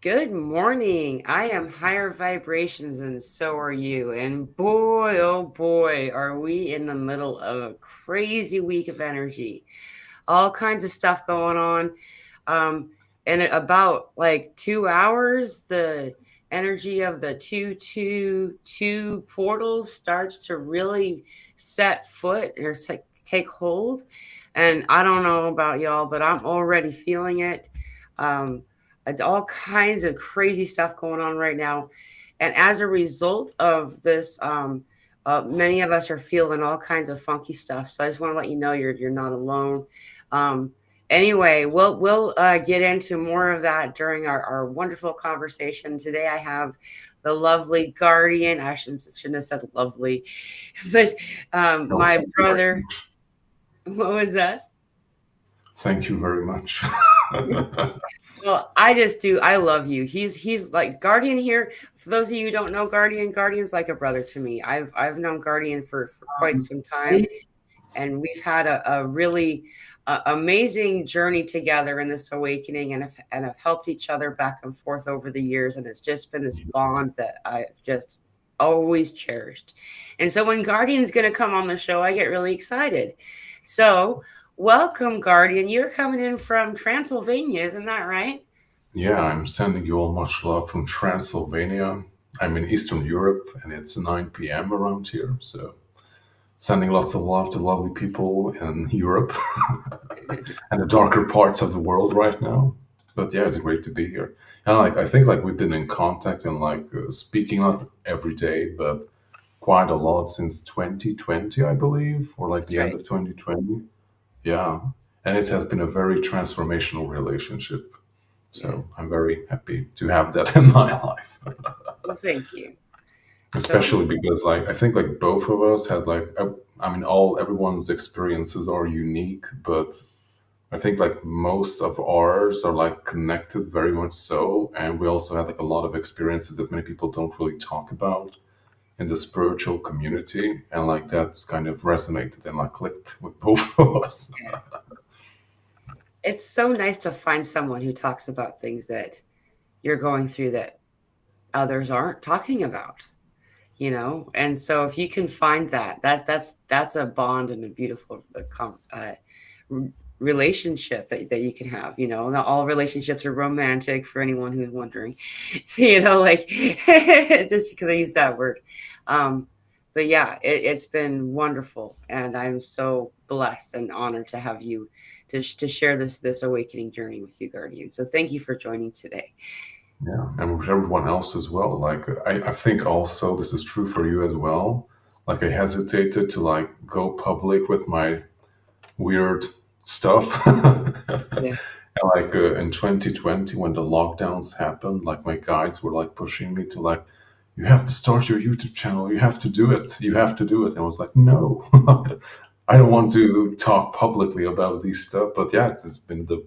Good morning. I am higher vibrations and so are you. And boy, oh boy, are we in the middle of a crazy week of energy. All kinds of stuff going on. Um, in about like 2 hours, the energy of the 222 portals starts to really set foot or take hold. And I don't know about y'all, but I'm already feeling it. Um, all kinds of crazy stuff going on right now. And as a result of this, many of us are feeling all kinds of funky stuff. So I just want to let you know you're not alone. Um, anyway, we'll get into more of that during our wonderful conversation today. I have the lovely guardian. I shouldn't have said lovely, but No, my thank you very brother. much. What was that? Thank you very much. Well, I just do. I love you. He's like Guardian here. For those of you who don't know Guardian, Guardian's like a brother to me. I've known Guardian for quite some time, and we've had a really amazing journey together in this awakening, and have helped each other back and forth over the years, and it's just been this bond that I've just always cherished. And so when Guardian's going to come on the show, I get really excited. So welcome, Guardian. You're coming in from Transylvania, isn't that right? Yeah, I'm sending you all much love from Transylvania. I'm in Eastern Europe and it's 9 p.m. around here. So, sending lots of love to lovely people in Europe and the darker parts of the world right now. But yeah, it's great to be here. And like, I think like we've been in contact and like speaking not every day, but quite a lot since 2020, I believe, or like That's the end right. of 2020. Yeah. And it has been a very transformational relationship. Yeah. So I'm very happy to have that in my life. Well, thank you. So, Especially because like I think like both of us had like I mean all everyone's experiences are unique, but I think like most of ours are like connected very much so, and we also had like a lot of experiences that many people don't really talk about in the spiritual community, and like that's kind of resonated and like clicked with both of us. yeah, it's so nice to find someone who talks about things that you're going through that others aren't talking about. And so if you can find that's a bond and a beautiful r- relationship that you can have. Not all relationships are romantic, for anyone who's wondering. So, like just because I use that word. But yeah, it's been wonderful, and I'm so blessed and honored to have you to share this awakening journey with you, Guardian. So thank you for joining today. Yeah, and with everyone else as well. Like I think also this is true for you as well. Like I hesitated to like go public with my weird stuff. Yeah. And like in 2020 when the lockdowns happened, like my guides were like pushing me to like, you have to start your YouTube channel. You have to do it. You have to do it. And I was like, no, I don't want to talk publicly about these stuff. But yeah, it has been the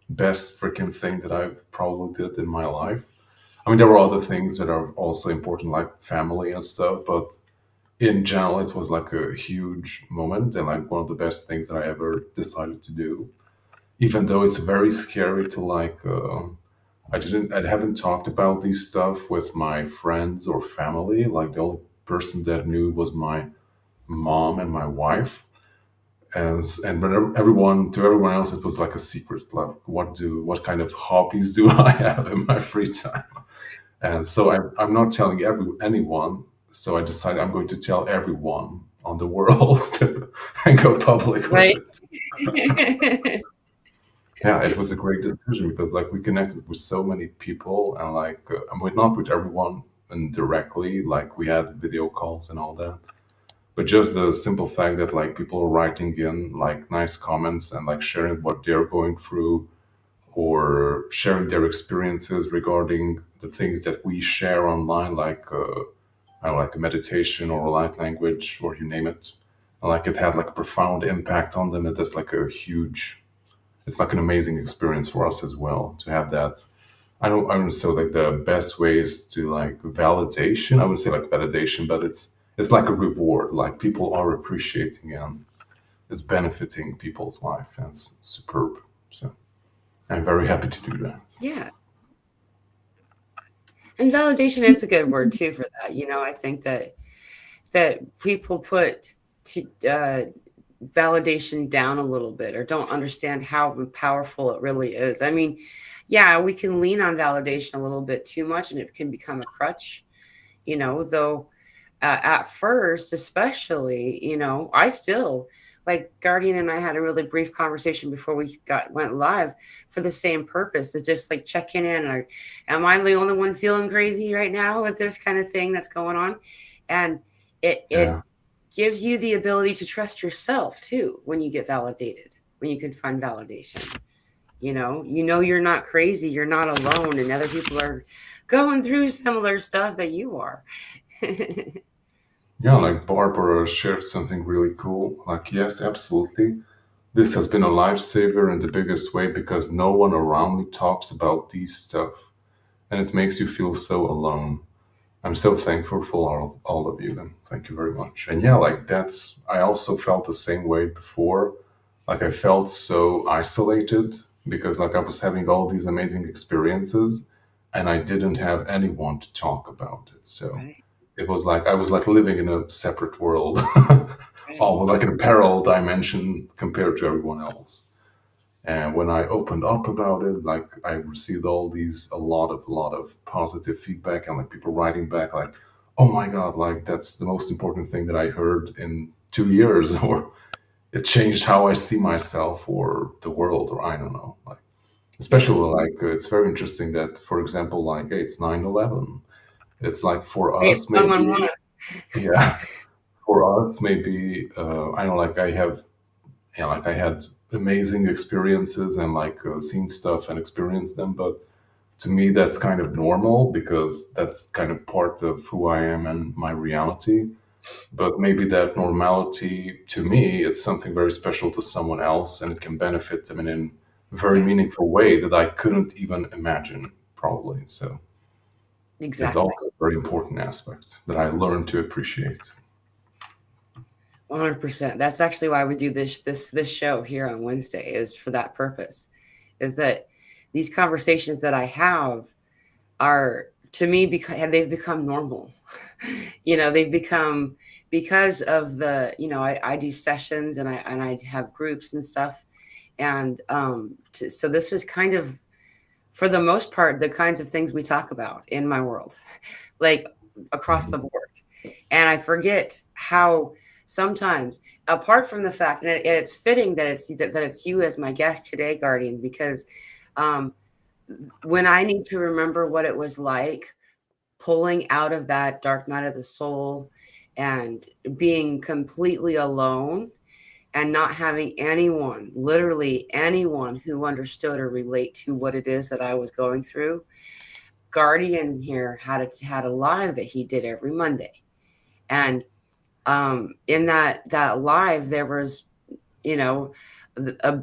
best freaking thing that I've probably did in my life. I mean, there were other things that are also important, like family and stuff, but in general, it was like a huge moment and like one of the best things that I ever decided to do. Even though it's very scary to like, I haven't talked about these stuff with my friends or family. Like the only person that knew was my mom and my wife. And when to everyone else, it was like a secret. Like, what kind of hobbies do I have in my free time? And so I'm not telling anyone. So I decided I'm going to tell everyone on the world and go public with Right. it. Yeah, it was a great decision because like we connected with so many people and like and with not with everyone and directly. Like we had video calls and all that, but just the simple fact that like people are writing in like nice comments and like sharing what they're going through or sharing their experiences regarding the things that we share online, like I don't know, like a meditation or a light language or you name it. And, like it had like a profound impact on them. And that's like a huge. It's like an amazing experience for us as well to have that. I don't say like the best ways to like validation. I wouldn't say like validation, but it's like a reward. Like people are appreciating and it's benefiting people's life. And it's superb. So I'm very happy to do that. Yeah. And validation is a good word too for that. I think that people put to, validation down a little bit or don't understand how powerful it really is. I mean, yeah, we can lean on validation a little bit too much and it can become a crutch, though at first, especially, I still like Guardian and I had a really brief conversation before we went live for the same purpose to just like check in or am I the only one feeling crazy right now with this kind of thing that's going on? And it Yeah. gives you the ability to trust yourself too when you get validated, when you can find validation. You're not crazy, you're not alone, and other people are going through similar stuff that you are. Yeah, like Barbara shared something really cool. Like, yes, absolutely. This has been a lifesaver in the biggest way because no one around me talks about these stuff, and it makes you feel so alone. I'm so thankful for all of you, and thank you very much. And yeah, like I also felt the same way before. Like, I felt so isolated because, like, I was having all these amazing experiences, and I didn't have anyone to talk about it. So Right, it was like I was like living in a separate world, right, almost like in a parallel dimension compared to everyone else. And when I opened up about it, like I received a lot of positive feedback and like people writing back like, "Oh my God, like that's the most important thing that I heard in 2 years," or it changed how I see myself or the world, or I don't know. Like yeah. especially like it's very interesting that, for example, like hey, it's 9/11. It's like for Wait, us one, maybe, one. yeah, for us maybe I don't know, like I have yeah, like I had amazing experiences and like seen stuff and experienced them. But to me, that's kind of normal because that's kind of part of who I am and my reality. But maybe that normality to me, it's something very special to someone else and it can benefit them in a very Yeah, meaningful way that I couldn't even imagine, probably. So it's exactly. also a very important aspect that I learned to appreciate. 100%. That's actually why we do this show here on Wednesday is for that purpose. Is that these conversations that I have are to me because they've become normal. They've become because of I do sessions and I have groups and stuff. And so this is kind of for the most part the kinds of things we talk about in my world, like across the Mhm. board. And I forget how sometimes, apart from the fact, and it's fitting that it's you as my guest today, Guardian, because um, when I need to remember what it was like pulling out of that dark night of the soul and being completely alone and not having anyone, literally anyone, who understood or relate to what it is that I was going through. Guardian here had a live that he did every Monday, and in that live there was you know a,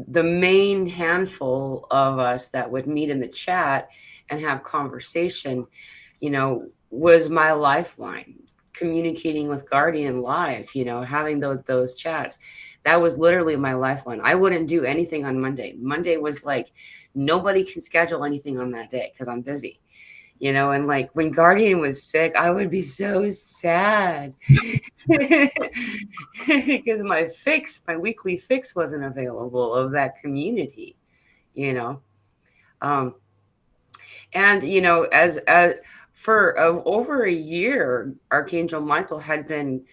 the main handful of us that would meet in the chat and have conversation was my lifeline, communicating with Guardian live, having those chats. That was literally my lifeline. I wouldn't do anything on Monday was like nobody can schedule anything on that day because I'm busy. And like when Guardian was sick, I would be so sad because my weekly fix wasn't available of that community, you know. Um, and as for over a year, Archangel Michael had been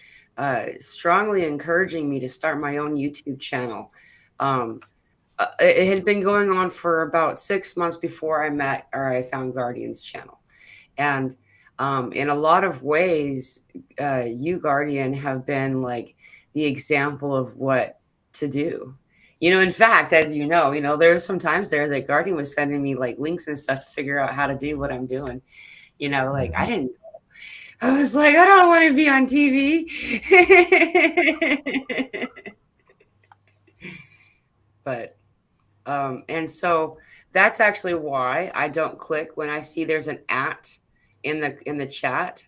strongly encouraging me to start my own YouTube channel. Um, it had been going on for about 6 months before I found Guardian's channel. And in a lot of ways, you, Guardian, have been like the example of what to do. In fact, as there's some times there that Guardian was sending me like links and stuff to figure out how to do what I'm doing. Like I Mhm. didn't, I was like, I don't want to be on TV. But and so that's actually why I don't click when I see there's an at in the chat.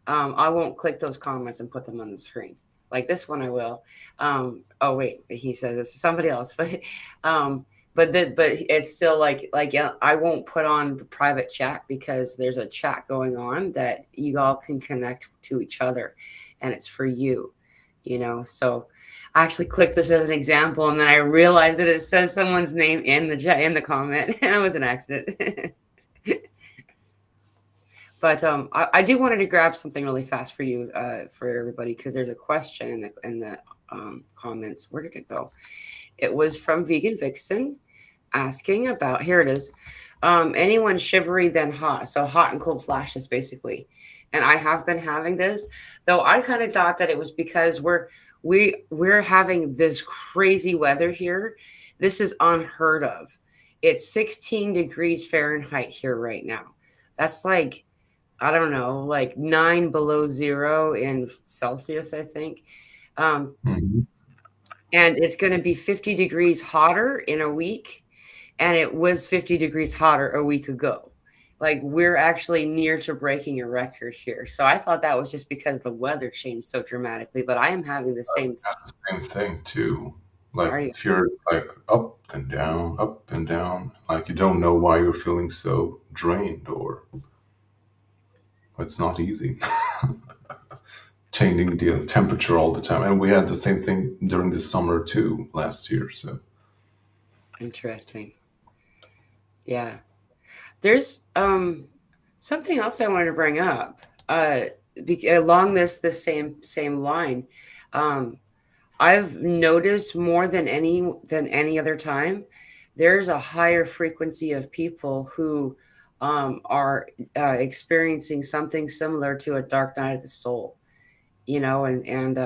I won't click those comments and put them on the screen. Like this one, I will. Oh wait, he says it's somebody else, but but it's still like yeah, I won't put on the private chat because there's a chat going on that you all can connect to each other, and it's for you, you know. So I actually clicked this as an example, and then I realized that it says someone's name in the chat, in the comment, and it was an accident. But I do wanted to grab something really fast for you, for everybody, because there's a question in the comments. Where did it go? It was from Vegan Vixen asking about, here it is. Anyone shivery then hot, so hot and cold flashes basically. And I have been having this, though I kind of thought that it was because we're having this crazy weather here. This is unheard of. It's 16 degrees Fahrenheit here right now. That's like, I don't know, like 9 below zero in Celsius, I think. Um, Mhm. and it's going to be 50 degrees hotter in a week, and it was 50 degrees hotter a week ago. Like, we're actually near to breaking a record here. So I thought that was just because the weather changed so dramatically, but I am having the same. Same thing too. Are you? Like here, it's like up and down. Like you don't know why you're feeling so drained, or it's not easy. Changing the temperature all the time, and we had the same thing during the summer too last year. So Interesting. Yeah. There's something else I wanted to bring up. Along this same line. Um I've noticed more than any other time, there's a higher frequency of people who are experiencing something similar to a dark night of the soul, you know, and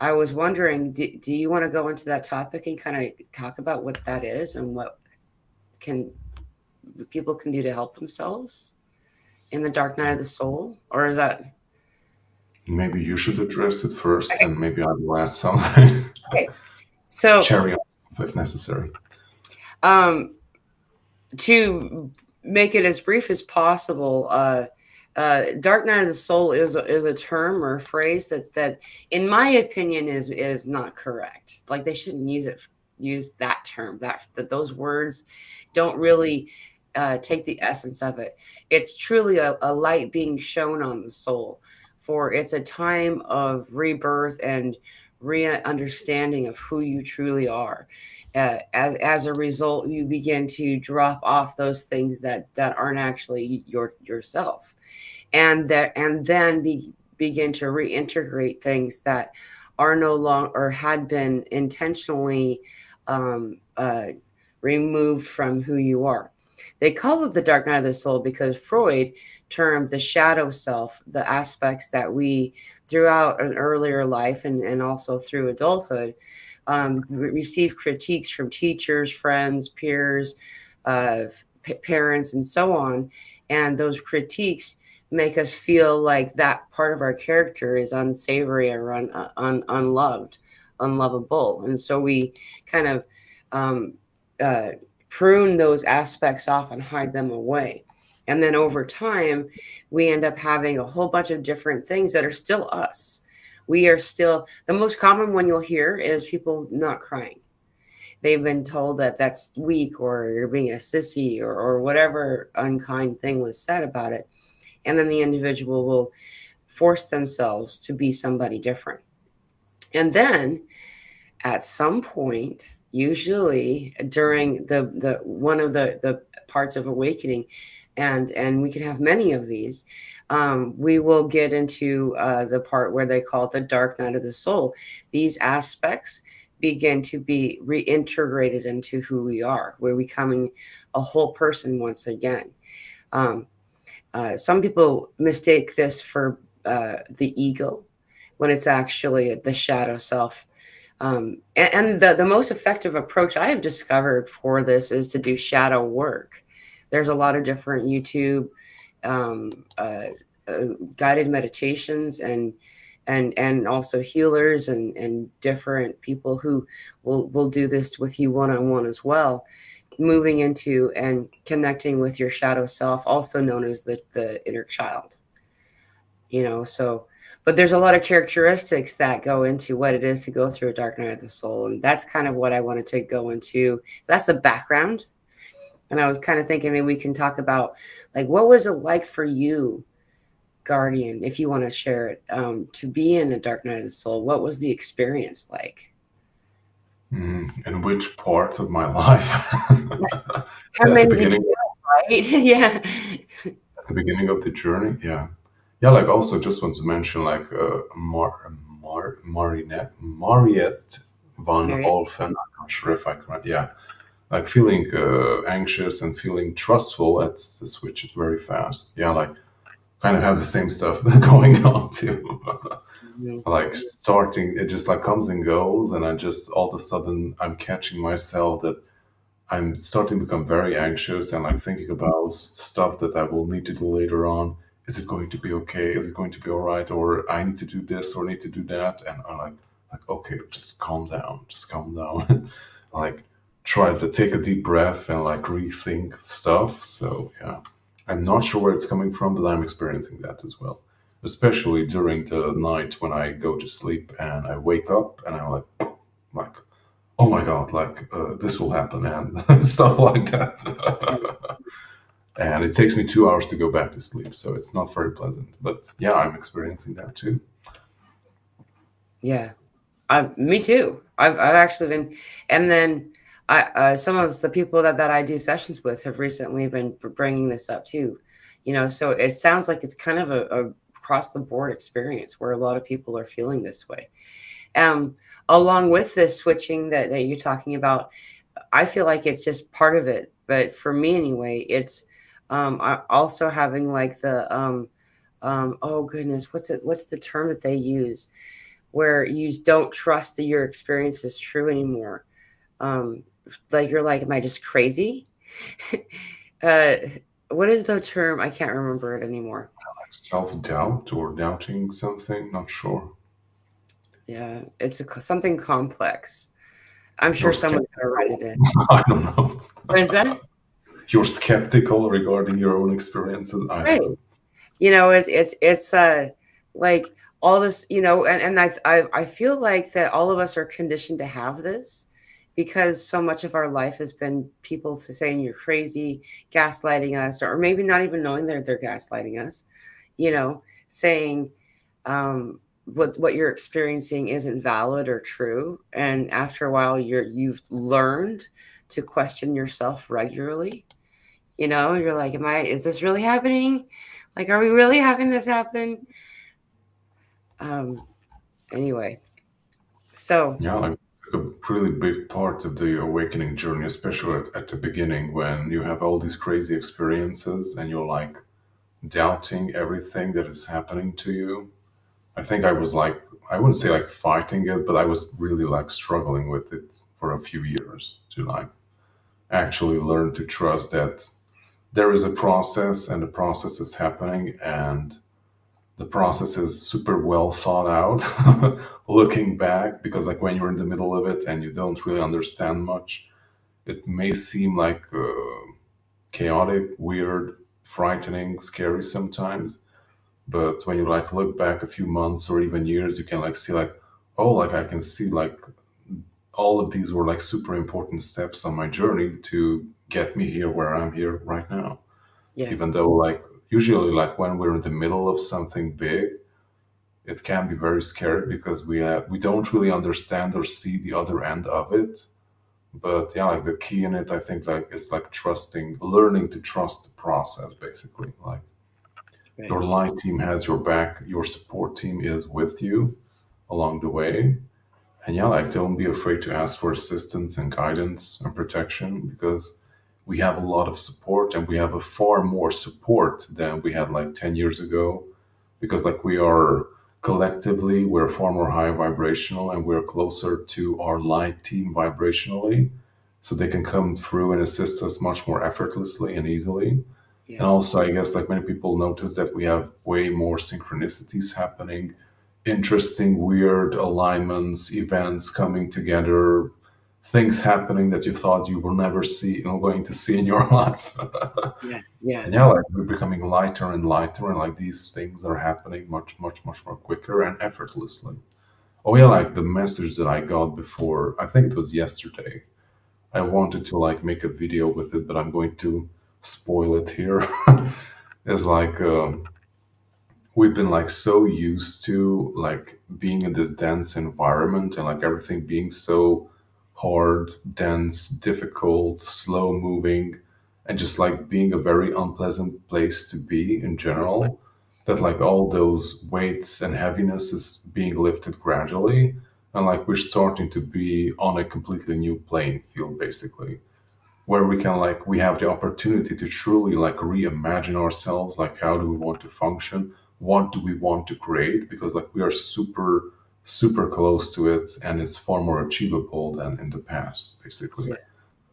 I was wondering, do you want to go into that topic and kind of talk about what that is and what can people can do to help themselves in the dark night of the soul, or is that maybe you should address it first, okay? and maybe I will add something. Okay, so Cherry on top if necessary. um, to make it as brief as possible, dark night of the soul is a term or a phrase that, in my opinion, is not correct. Like, they shouldn't use that term. That those words don't really take the essence of it. It's truly a light being shown on the soul, for it's a time of rebirth and re-understanding of who you truly are. As a result, you begin to drop off those things that aren't actually yourself, and then begin to reintegrate things that are no longer or had been intentionally um, uh, removed from who you are. They call it the dark night of the soul because Freud termed the shadow self, the aspects that we, throughout an earlier life and also through adulthood, receive critiques from teachers, friends, peers, uh, parents, and so on. And those critiques make us feel like that part of our character is unsavory or unloved, unlovable. And so we kind of um, uh, prune those aspects off and hide them away. And then over time, we end up having a whole bunch of different things that are still us. We are still, the most common one you'll hear is people not crying. They've been told that that's weak, or you're being a sissy, or whatever unkind thing was said about it. And then the individual will force themselves to be somebody different. And then at some point, usually during the one of the parts of awakening, and we can have many of these, we will get into the part where they call it the dark night of the soul. These aspects begin to be reintegrated into who we are. We're becoming a whole person once again. um, some people mistake this for the ego, when it's actually the shadow self. And the most effective approach I have discovered for this is to do shadow work. There's a lot of different YouTube um, uh, guided meditations, and also healers and different people who will do this with you one-on-one as well, moving into and connecting with your shadow self, also known as the inner child. You know, so But there's a lot of characteristics that go into what it is to go through a dark night of the soul, and that's kind of what I wanted to go into. That's the background, and I was kind of thinking maybe we can talk about like what was it like for you, Guardian, if you want to share it, to be in a dark night of the soul. What was the experience like? In which part of my life? How At the many did you beginning, have, right? Yeah. at the beginning of the journey, yeah, yeah. Like also, just want to mention like Mariette van Mary. Olfen. I'm not sure if I can. Yeah, like feeling anxious and feeling trustful at the switch it very fast. Yeah, like kind of have the same stuff going on too. Mhm. Like starting, it just like comes and goes, and I just all of a sudden I'm catching myself that I'm starting to become very anxious and like thinking about stuff that I will need to do later on. Is it going to be okay? Is it going to be all right? Or I need to do this or need to do that? And I'm like okay, just calm down. Like try to take a deep breath and like rethink stuff. So yeah, I'm not sure where it's coming from, but I'm experiencing that as well. Especially during the night when I go to sleep and I wake up and I'm like oh my god, like this will happen and stuff like that. And it takes me 2 hours to go back to sleep, so it's not very pleasant. But yeah, I'm experiencing that too. Yeah. Me too. I've actually been, and then some of the people that I do sessions with have recently been bringing this up too. So it sounds like it's kind of a across the board experience where a lot of people are feeling this way. Um, Along with this switching that you're talking about, I feel like it's just part of it. But for me anyway, it's also having like the oh goodness, what's the term that they use? Where you don't trust that your experience is true anymore. Um, like you're like, am I just crazy? uh, what is the term? I can't remember it anymore. Self doubt or doubting something, not sure. Yeah, it's something complex. I'm sure You're someone's gonna write skeptical. it in. I don't know. What is that? You're skeptical regarding your own experiences. I don't Right. know. It's like all this, and I feel like that all of us are conditioned to have this because so much of our life has been people to saying you're crazy, gaslighting us, or maybe not even knowing they're gaslighting us, saying what you're experiencing isn't valid or true. And after a while you've learned to question yourself regularly. You're like, is this really happening? Like, are we really having this happen? Um, anyway, so Yeah, like a really big part of the awakening journey, especially at the beginning when you have all these crazy experiences and you're like doubting everything that is happening to you. I think I was like, I wouldn't say like fighting it, but I was really like struggling with it for a few years to like actually learn to trust that there is a process and the process is happening and the process is super well thought out looking back because like when you're in the middle of it and you don't really understand much, it may seem like chaotic, weird, frightening, scary sometimes. But when you like look back a few months or even years, you can like see like, oh, like I can see like all of these were like super important steps on my journey to get me here where I'm here right now. yeah, Even though like usually like when we're in the middle of something big, it can be very scary because we don't really understand or see the other end of it. But yeah, like the key in it, I think like is like trusting, learning to trust the process basically. Like right, your light team has your back, your support team is with you along the way. And yeah, like don't be afraid to ask for assistance and guidance and protection because we have a lot of support and we have a far more support than we had like 10 years ago because like we are collectively we're far more high vibrational and we're closer to our light team vibrationally so they can come through and assist us much more effortlessly and easily. yeah, And also, I guess like many people notice that we have way more synchronicities happening, interesting, weird alignments, events coming together, things happening that you thought you will never see, going to see in your life. Yeah, yeah, And yeah, like we're becoming lighter and lighter, and like these things are happening much, much, much more quicker and effortlessly. Oh yeah, like the message that I got before, I think it was yesterday. I wanted to like make a video with it, but I'm going to spoil it here. It's like we've been like so used to like being in this dense environment and like everything being so hard, dense, difficult, slow moving, and just like being a very unpleasant place to be in general. That like all those weights and heaviness is being lifted gradually, and like we're starting to be on a completely new playing field, basically, where we can like we have the opportunity to truly like reimagine ourselves, like how do we want to function, what do we want to create, because like we are super super close to it and it's far more achievable than in the past, basically. yeah,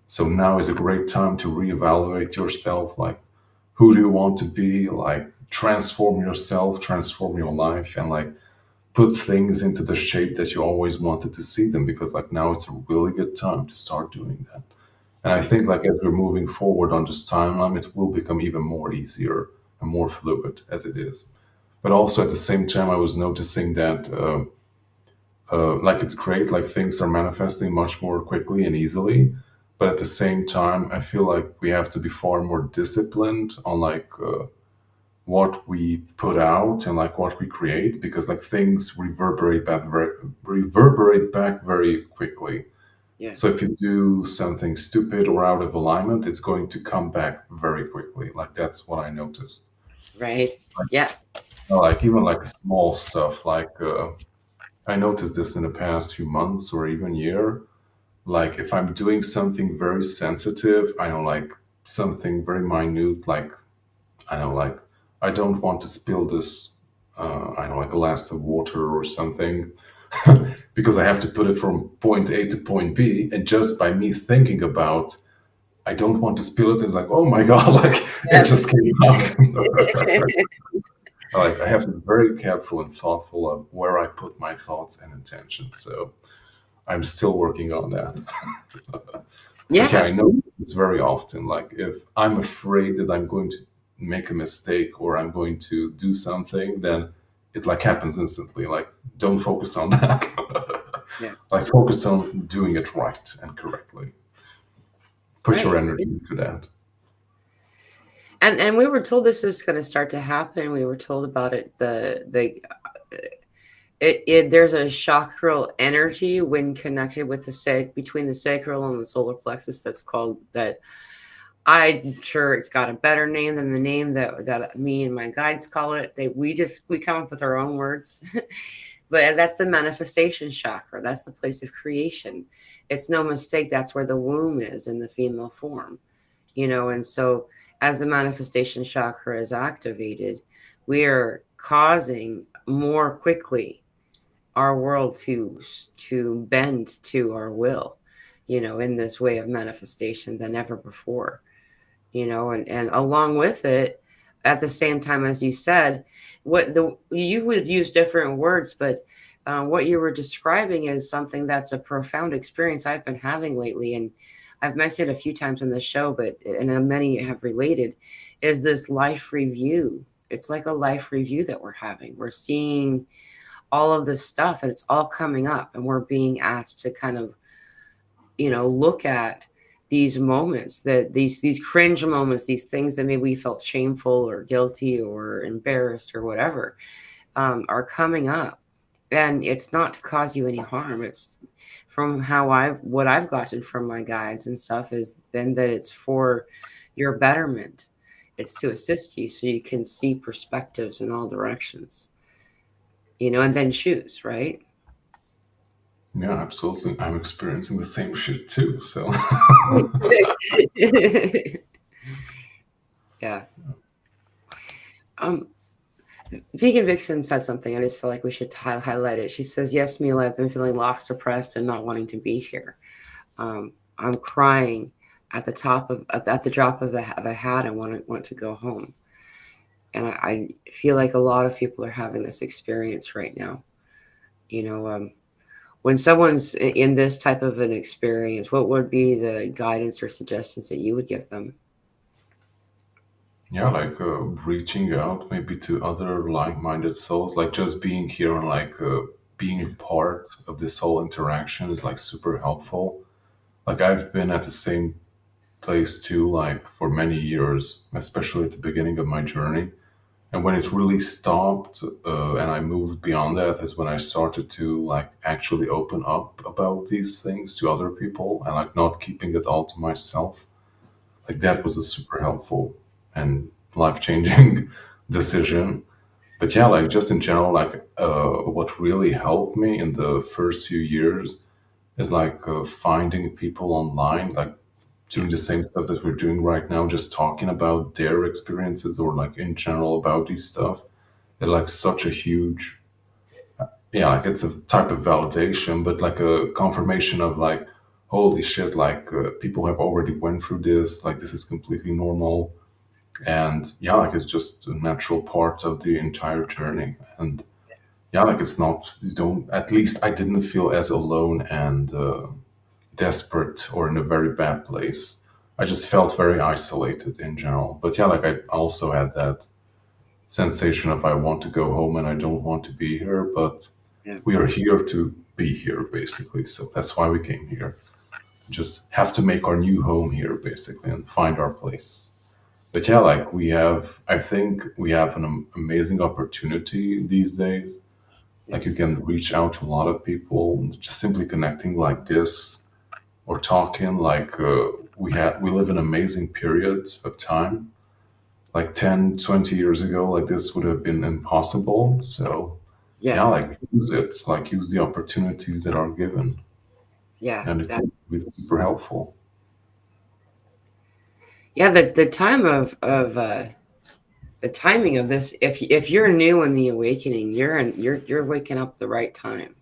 So now is a great time to reevaluate yourself, like who do you want to be, like transform yourself, transform your life, and like put things into the shape that you always wanted to see them, because like now it's a really good time to start doing that. And I right. think like as we're moving forward on this timeline, it will become even more easier and more fluid as it is. But also at the same time, I was noticing that like it's great, like things are manifesting much more quickly and easily. But at the same time, I feel like we have to be far more disciplined on like what we put out and like what we create, because like things reverberate back very quickly. Yeah, So if you do something stupid or out of alignment, it's going to come back very quickly. Like that's what I noticed. right. Yeah, Like even like small stuff. Like I noticed this in the past few months or even year. Like if I'm doing something very sensitive, I know like something very minute. Like I know like I don't want to spill this. I know like a glass of water or something. Because I have to put it from point A to point B, and just by me thinking about I don't want to spill it. It's like, oh my god, like it yeah. just came out. Like I have to be very careful and thoughtful of where I put my thoughts and intentions. So I'm still working on that. But yeah, Yeah, I know it's very often. Like if I'm afraid that I'm going to make a mistake or I'm going to do something, then it like happens instantly. Like don't focus on that. yeah, Like focus on doing it right and correctly. Put your right. energy into that. And we were told this is going to start to happen. We were told about it. There's a chakral energy when connected with between the sacral and the solar plexus. That's called that. I'm sure it's got a better name than the name that me and my guides call it. We come up with our own words. But that's the manifestation chakra. That's the place of creation. It's no mistake. That's where the womb is in the female form, and so as the manifestation chakra is activated, we are causing more quickly our world to bend to our will, in this way of manifestation than ever before, and along with it, at the same time, as you said, you would use different words, but what you were describing is something that's a profound experience I've been having lately, and I've mentioned it a few times in the show, but and many have related, is this life review. It's like a life review that we're having. We're seeing all of this stuff, and it's all coming up, and we're being asked to kind of look at these moments, that these cringe moments, these things that maybe we felt shameful or guilty or embarrassed or whatever, are coming up. And it's not to cause you any harm. It's from what I've gotten from my guides and stuff has been that it's for your betterment. It's to assist you so you can see perspectives in all directions, and then choose, right? Yeah, absolutely. I'm experiencing the same shit too. So Yeah. Um, Vegan Vixen said something. I just feel like we should highlight it. She says, "Yes, Mila, I've been feeling lost, depressed, and not wanting to be here. I'm crying at the drop of a hat. I want to go home." And I feel like a lot of people are having this experience right now. You know, um, When someone's in this type of an experience, what would be the guidance or suggestions that you would give them? Yeah, like reaching out maybe to other like-minded souls, like just being here and like being a part of this whole interaction is like super helpful. Like I've been at the same place too, like for many years, especially at the beginning of my journey. And when it really stopped, and I moved beyond that, is when I started to like actually open up about these things to other people and like not keeping it all to myself. Like that was a super helpful and life-changing decision. But yeah, like just in general, like what really helped me in the first few years is like finding people online, like Yeah, doing the same stuff that we're doing right now, just talking about their experiences or like in general about these stuff. They're like such a huge, yeah, like it's a type of validation, but like a confirmation of like, holy shit, like people have already went through this, like this is completely normal. And yeah, like it's just a natural part of the entire journey. And yeah, like it's not, you don't, at least I didn't feel as alone and desperate or in a very bad place. I just felt very isolated in general. But yeah, like I also had that sensation of I want to go home and I don't want to be here, but yeah, we are here to be here basically. So that's why we came here. Just have to make our new home here basically and find our place. But yeah, like I think we have an amazing opportunity these days. yeah, Like you can reach out to a lot of people, just simply connecting like this or talking. Like we live in an amazing period of time. Like 10, 20 years ago, like this would have been impossible. So yeah, yeah, like use it, like use the opportunities that are given, yeah. and it That will be super helpful. yeah. The time of the timing of this. If you're new in the awakening, you're waking up the right time.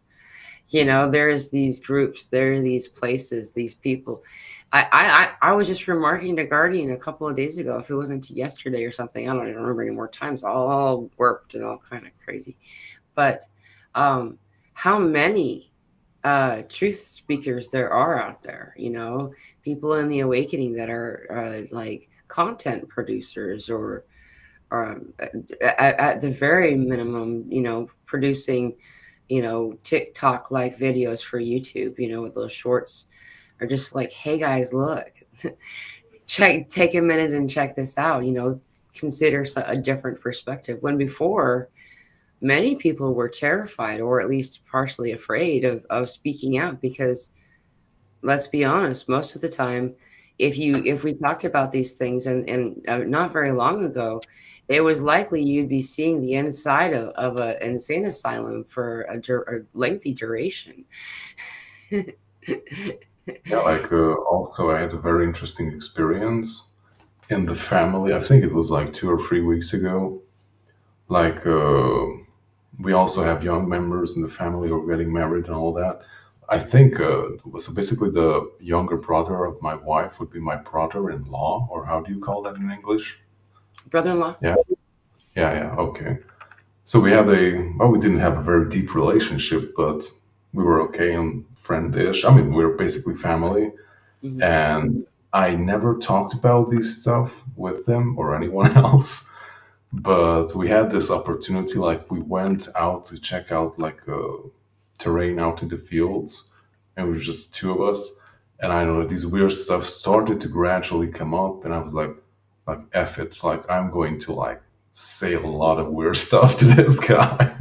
You know, there's these groups, there are these places, these people. I was just remarking to Guardian a couple of days ago, if it wasn't yesterday or something, I don't even remember anymore. Times all warped and all kind of crazy. But um, how many truth speakers there are out there? You know, people in the awakening that are like content producers or at the very minimum, you know, producing, you know, TikTok like videos for YouTube, you know, with those shorts are just like, hey guys, look, take a minute and check this out, you know, consider a different perspective. When before, many people were terrified or at least partially afraid of speaking out because let's be honest, most of the time, if we talked about these things and not very long ago, it was likely you'd be seeing the inside of an insane asylum for a lengthy duration. Yeah, like also I had a very interesting experience in the family. I think it was like 2 or 3 weeks ago. Like we also have young members in the family who are getting married and all that. I think so. Basically, the younger brother of my wife would be my brother-in-law, or how do you call that in English? Brother-in-law. Yeah, yeah, yeah. Okay. So we didn't have a very deep relationship, but we were okay and friendish. I mean, we were basically family, Hmm. and I never talked about these stuff with them or anyone else. But we had this opportunity, like we went out to check out like terrain out in the fields, and it was just two of us. And I know these weird stuff started to gradually come up, and I was like F it, like I'm going to like say a lot of weird stuff to this guy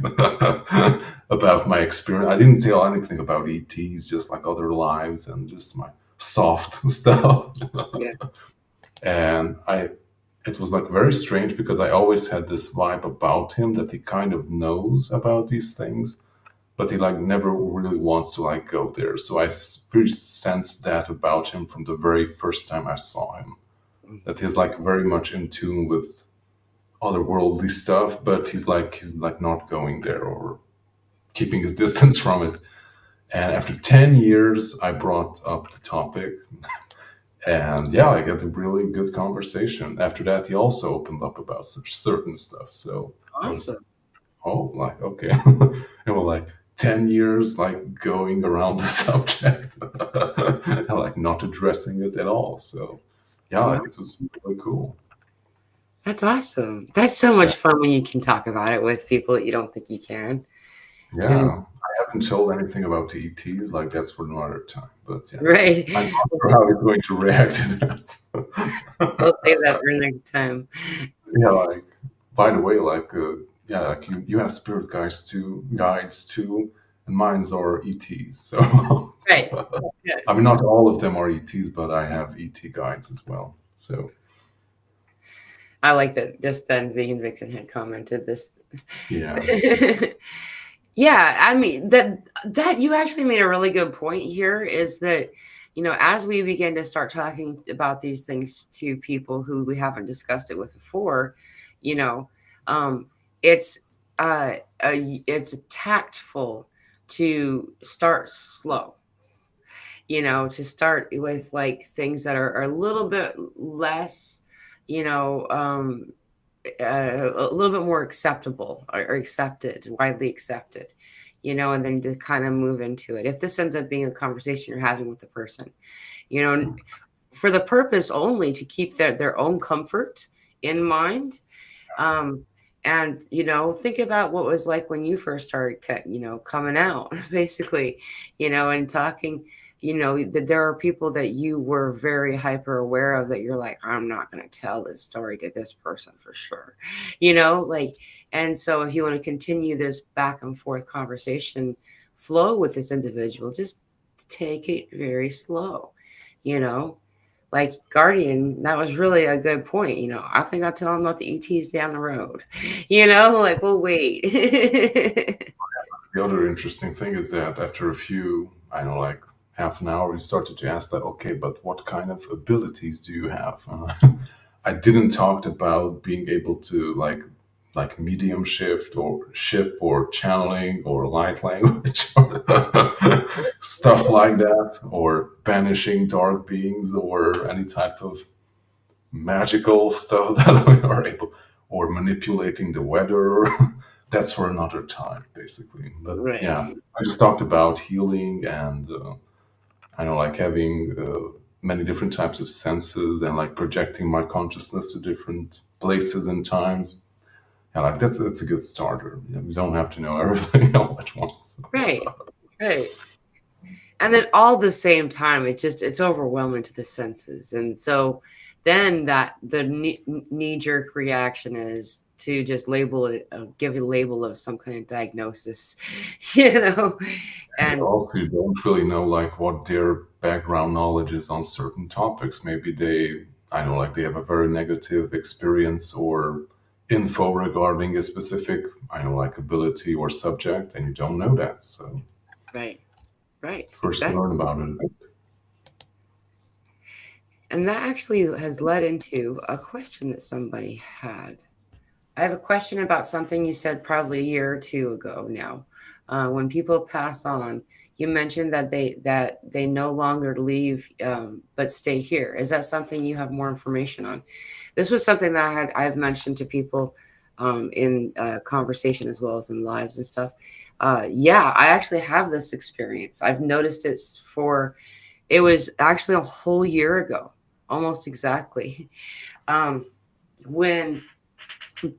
about my experience. I didn't tell anything about ETs, just like other lives and just my soft stuff. Yeah. And I it was like very strange because I always had this vibe about him that he kind of knows about these things, but he like never really wants to like go there. So I pretty sensed that about him from the very first time I saw him. That he's like very much in tune with otherworldly stuff, but he's like not going there or keeping his distance from it. And after 10 years, I brought up the topic. And yeah, I got a really good conversation. After that, he also opened up about such certain stuff. So I was, Awesome. oh, like, okay. And we're like, 10 years like going around the subject and like not addressing it at all. So yeah, Well, like it was really cool. that's awesome. That's so Yeah. much fun when you can talk about it with people that you don't think you can. And Yeah. I haven't told anything about the ETs, like that's for another time. But yeah. right, I'm not we'll sure how he's going to react to that. save that for next time. Yeah, like by the way, like yeah, like you have spirit guides too, and mine's are ETs. So Right. Yeah. I mean, not all of them are ETs, but I have ET guides as well. So I like that. Just then, Vegan Vixen had commented this. yeah, Yeah, I mean that you actually made a really good point here. Is that as we begin to start talking about these things to people who we haven't discussed it with before, you know, um, it's it's tactful to start slow. To start with like things that are a little bit less, you know, a little bit more acceptable or accepted, widely accepted, and then to kind of move into it. If this ends up being a conversation you're having with the person, you know, for the purpose only to keep their own comfort in mind. Um, and think about what it was like when you first started coming out, basically, and talking. That there are people that you were very hyper aware of that you're like, I'm not going to tell this story to this person for sure, like. And so if you want to continue this back and forth conversation flow with this individual, just take it very slow, you know like Guardian, that was really a good point. I think I'll tell him about the ETs down the road. Like we'll wait. the other interesting thing is that after a few, I know, like half an hour, we started to ask that, okay, but what kind of abilities do you have? I didn't talk about being able to like medium ship or channeling or light language stuff like that, or banishing dark beings or any type of magical stuff that we are able, or manipulating the weather. That's for another time, basically. But Right. yeah, I just talked about healing and I know, like having many different types of senses and like projecting my consciousness to different places and times. Yeah, like that's a good starter. You don't have to know everything all at once. Right. Right. And then all the same time, it's overwhelming to the senses. And so then that the knee jerk reaction is to just label it, give a label of some kind of diagnosis, you know, And and also, you don't really know like what their background knowledge is on certain topics. Maybe I know, like they have a very negative experience or info regarding a specific, I know, like ability or subject, and you don't know that. So right, right, first exactly. learn about it. And that actually has led into a question that somebody had. I have a question about something you said probably a year or two ago now. When people pass on, you mentioned that they no longer leave, but stay here. Is that something you have more information on? This was something that I've mentioned to people in conversation as well as in lives and stuff. Yeah, I actually have this experience. I've noticed it was actually a whole year ago, almost exactly, when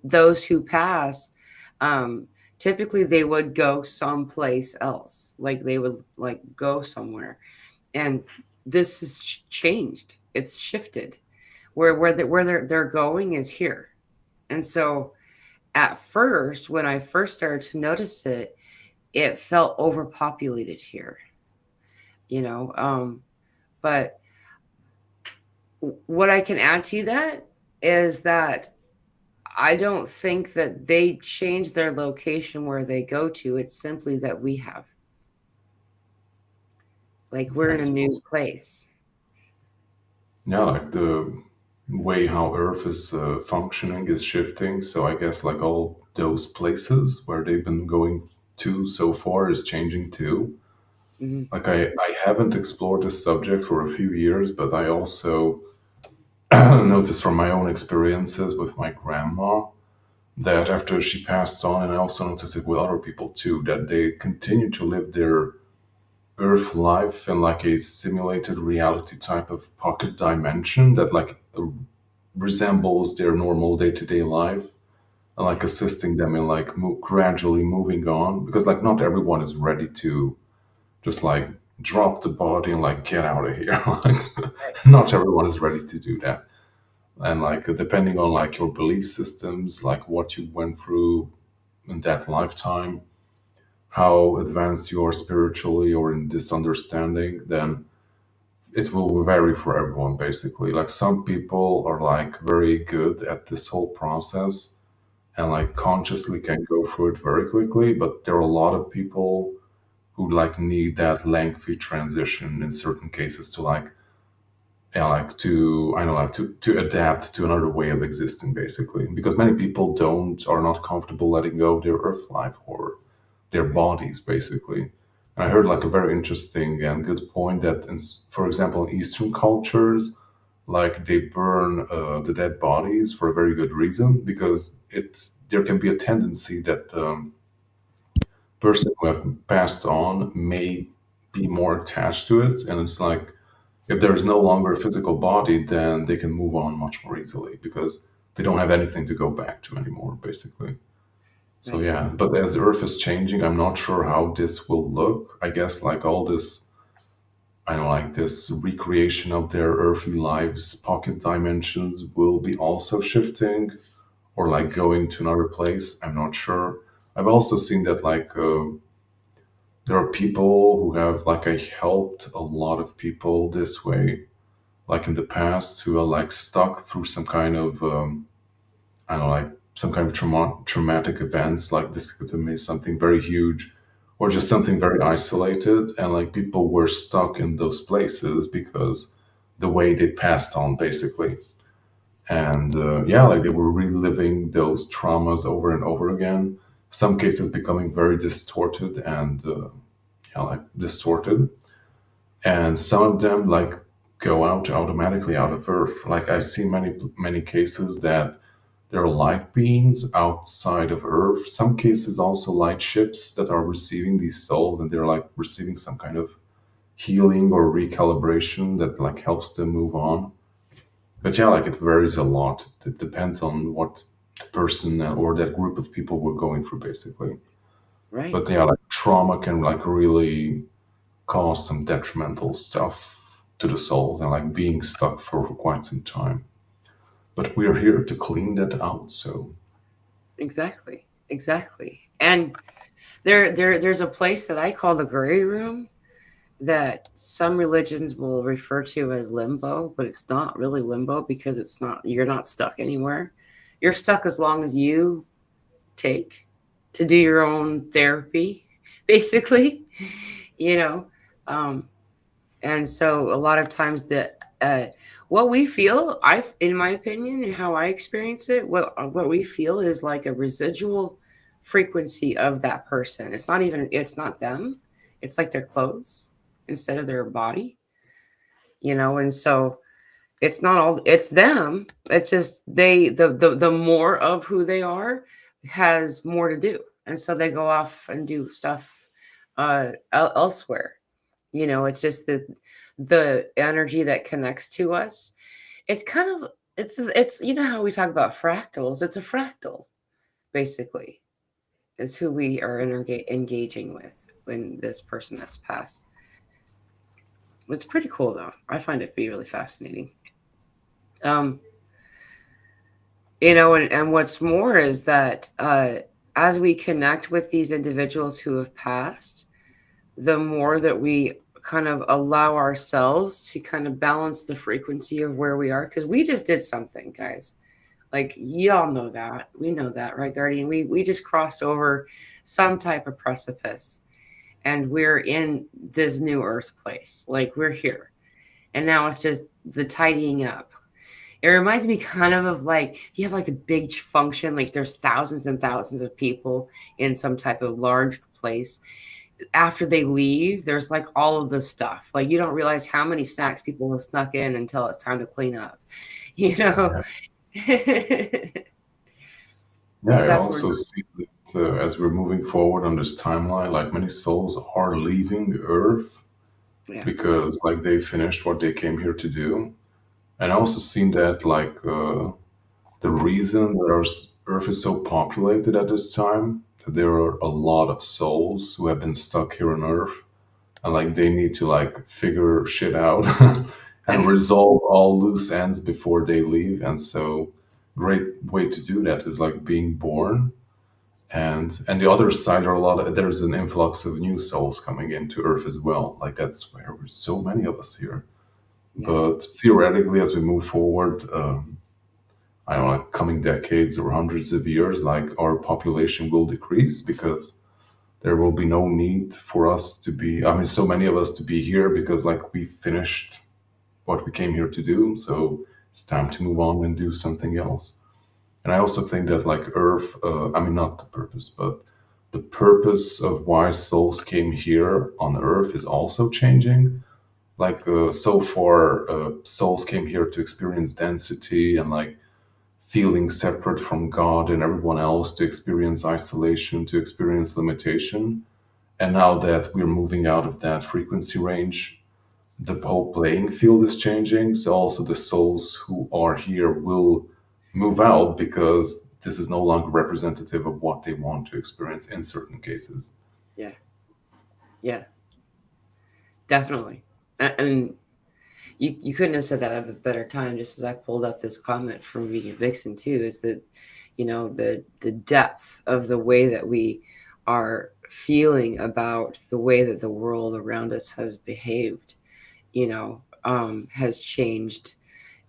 those who pass, typically they would go someplace else, like they would like go somewhere, and this has changed. It's shifted. Where they're going is here, and so at first, when I first started to notice it, it felt overpopulated here. You know, but what I can add to that is that I don't think that they change their location where they go to. It's simply that we have. Like we're in I a new suppose. place. Yeah, like the way how Earth is functioning is shifting. So I guess like all those places where they've been going to so far is changing too. Hmm. Like I haven't explored this subject for a few years, but I also noticed from my own experiences with my grandma that after she passed on, and I also noticed it with other people too, that they continue to live their Earth life in like a simulated reality type of pocket dimension that like resembles their normal day-to-day life, and like Yeah. assisting them in like gradually moving on, because like not everyone is ready to just like drop the body and like get out of here. Like Right. not everyone is ready to do that. And like depending on like your belief systems, like what you went through in that lifetime, how advanced you are spiritually or in this understanding, then it will vary for everyone basically. Like some people are like very good at this whole process and like consciously can go through it very quickly, but there are a lot of people who like need that lengthy transition in certain cases to like, yeah, like to I don't know, like to adapt to another way of existing basically, because many people don't are not comfortable letting go of their earth life or their Right. bodies basically. And I heard like a very interesting and good point that for example in Eastern cultures, like they burn the dead bodies for a very good reason, because it's there can be a tendency that person who have passed on may be more attached to it, and it's like if there is no longer a physical body, then they can move on much more easily because they don't have anything to go back to anymore, basically. So Right. yeah, but as the Earth is changing, I'm not sure how this will look. I guess like all this, I know like this recreation of their earthly lives, pocket dimensions will be also shifting or like going to another place. I'm not sure. I've also seen that like there are people who have like I helped a lot of people this way, like in the past, who are like stuck through some kind of I don't know, like some kind of traumatic events, like this could have been something very huge, or just something very isolated, and like people were stuck in those places because the way they passed on, basically, and yeah, like they were reliving those traumas over and over again. Some cases becoming very distorted and yeah, like distorted, and some of them like go out automatically out of Earth. Like I've seen many cases that there are light beings outside of Earth. Some cases also light ships that are receiving these souls, and they're like receiving some kind of healing or recalibration that like helps them move on. But yeah, like it varies a lot. It depends on what the person or that group of people were going through, basically. Right. But yeah, like trauma can like really cause some detrimental stuff to the souls and like being stuck for quite some time. But we're here to clean that out, so Exactly. Exactly. And there's a place that I call the gray room that some religions will refer to as limbo, but it's not really limbo because it's not you're not stuck anywhere. You're stuck as long as you take to do your own therapy, basically, you know. Um, and so a lot of times what we feel, in my opinion, and how I experience it, what we feel is like a residual frequency of that person. It's not them. It's like their clothes instead of their body, and so it's not all it's them. It's just the more of who they are has more to do. And so they go off and do stuff elsewhere. It's just the energy that connects to us. It's kind of it's how we talk about fractals. It's a fractal, basically, is who we are engaging with when this person that's passed. It's pretty cool though. I find it to be really fascinating. Um, and what's more is that as we connect with these individuals who have passed, the more that we kind of allow ourselves to kind of balance the frequency of where we are, because we just did something, guys. Like, y'all know that. We know that, right, Guardian? We just crossed over some type of precipice, and we're in this new earth place. Like, we're here. And now it's just the tidying up. It reminds me kind of like if you have like a big function, like there's thousands and thousands of people in some type of large place. After they leave, there's like all of the stuff. Like you don't realize how many snacks people have snuck in until it's time to clean up. You know? yeah. Yeah, I Except we're also see that as we're moving forward on this timeline, like many souls are leaving Earth yeah, because like they finished what they came here to do. And I also seen that like the reason that Earth is so populated at this time, that there are a lot of souls who have been stuck here on Earth, and like they need to like figure shit out and yeah, resolve all loose ends before they leave. And so, great way to do that is like being born. And the other side are a lot of, there's an influx of new souls coming into Earth as well. Like that's where there's so many of us here. yeah, But theoretically, as we move forward, I don't know, like coming decades or hundreds of years, like our population will decrease because there will be no need for us to be, I mean, so many of us to be here because like we finished what we came here to do. So it's time yeah, to move on and do something else. And I also think that like Earth, I mean, not the purpose, but the purpose of why souls came here on Earth is also changing. Like so far, souls came here to experience density and like feeling separate from God and everyone else, to experience isolation, to experience limitation. And now that we're moving out of that frequency range, the whole playing field is changing. So also the souls who are here will move out because this is no longer representative of what they want to experience in certain cases. yeah, yeah, definitely. And you couldn't have said that at a better time. Just as I pulled up this comment from Vegan Vixen too, is that the depth of the way that we are feeling about the way that the world around us has behaved, has changed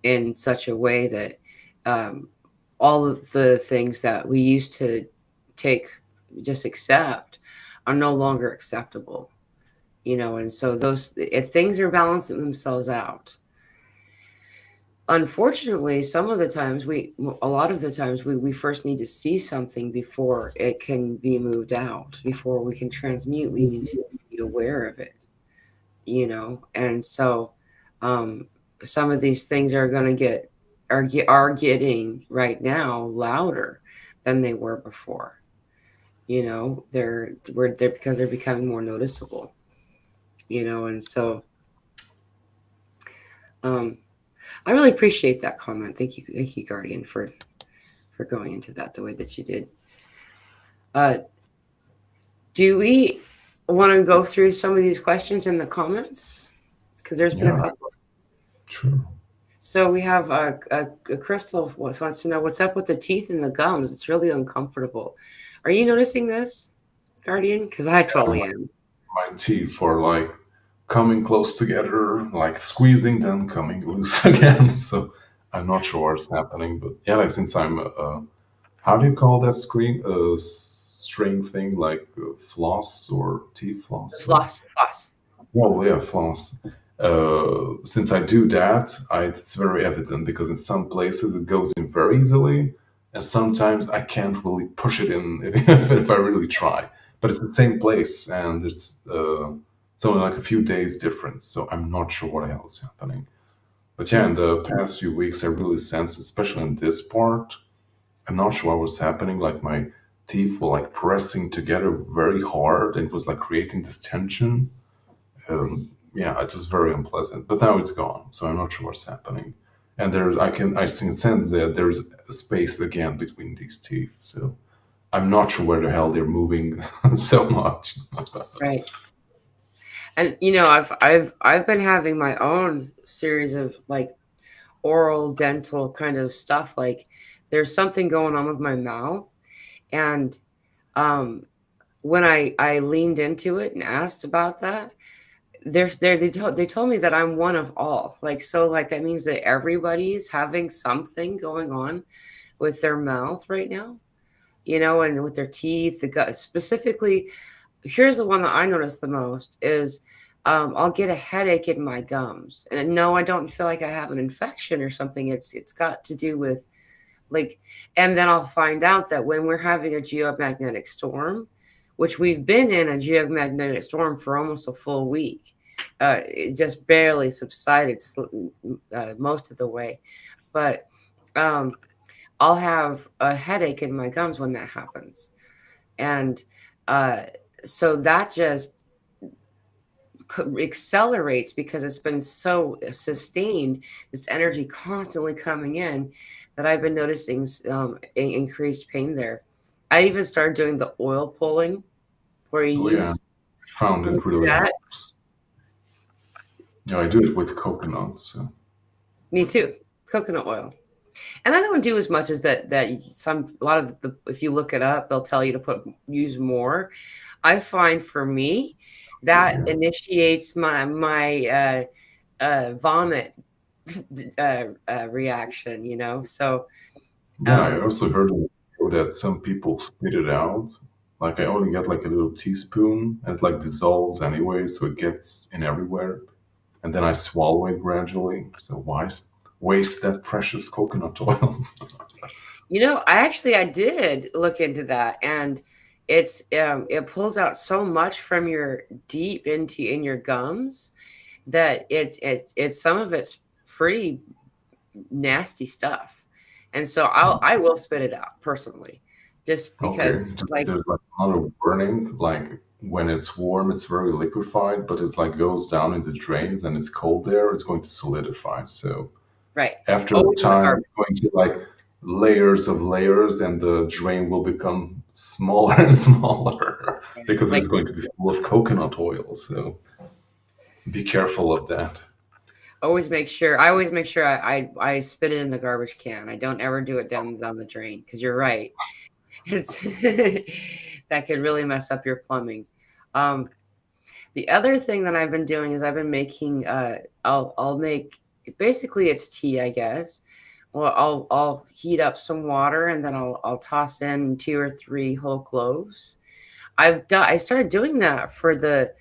in such a way that um, all of the things that we used to take, just accept, are no longer acceptable. And so those, if things are balancing themselves out, unfortunately, a lot of the times we first need to see something before it can be moved out. Before we can transmute, we need to be aware of it. And so um, some of these things are going to are getting right now louder than they were before. They're because they're becoming more noticeable. And so um, I really appreciate that comment. Thank you, Guardian, for going into that the way that you did. Uh, do we want to go through some of these questions in the comments? Because there's been a Yeah, couple. sure. So we have a Crystal wants to know what's up with the teeth and the gums. It's really uncomfortable. Are you noticing this, Guardian? Because I Yeah, totally am. my teeth are like coming close together, like squeezing, then coming loose again. So I'm not sure what's happening, but yeah, like since I'm how do you call that screen string thing, like floss or teeth The floss or floss. well, yeah, floss. Since I do that, it's very evident because in some places it goes in very easily, and sometimes I can't really push it in if I really try. But it's the same place, and it's only like a few days difference, so I'm not sure what else is happening. But yeah, Yeah, in the past few weeks, I really sensed, especially in this part, I'm not sure what was happening. Like my teeth were like pressing together very hard, and it was like creating this tension. right. Yeah, it was very unpleasant. But now it's gone, so I'm not sure what's happening. And I can sense that there's a space again between these teeth. So I'm not sure where the hell they're moving so much. Right. And I've been having my own series of like oral dental kind of stuff. Like there's something going on with my mouth, and um when I leaned into it and asked about that, they told me that I'm one of all. Like, so like that means that everybody's having something going on with their mouth right now, and with their teeth, the gut specifically. Here's the one that I notice the most is I'll get a headache in my gums, and no, I don't feel like I have an infection or something. It's got to do with like, and then I'll find out that when we're having a geomagnetic storm, which we've been in a geomagnetic storm for almost a full week, it just barely subsided most of the way, but um, I'll have a headache in my gums when that happens. And uh, so that just accelerates because it's been so sustained, this energy constantly coming in, that I've been noticing increased pain there. I even started doing the oil pulling where you Oh yeah, use found it really that. helps. Yeah, I do it with coconut. So. Me too. Coconut oil. And I don't do as much as that a lot of the, if you look it up, they'll tell you to use more. I find for me that Yeah. initiates my vomit reaction, you know. So Yeah, I um also heard that some people spit it out. Like I only get like a little teaspoon and it like dissolves anyway, so it gets in everywhere. And then I swallow it gradually. So why waste that precious coconut oil? I did look into that, and it pulls out so much from your deep into in your gums that it's some of it's pretty nasty stuff. And so I will spit it out personally, just Okay, because just like there's like a lot of burning. Like when it's warm, it's very liquefied, but it like goes down in the drains, and it's cold there, it's going to solidify. So right. after a Always in the time, garbage. it's going to like layers of layers, and the drain will become smaller and smaller because Like it's going to be full of coconut oil. So be careful of that. I always make sure I spit it in the garbage can. I don't ever do it down the drain, because you're right. It's that could really mess up your plumbing. Um, the other thing that I've been doing is I've been making I'll make, basically it's tea, I guess. Well, I'll heat up some water, and then I'll toss in 2 or 3 whole cloves. I started doing that for the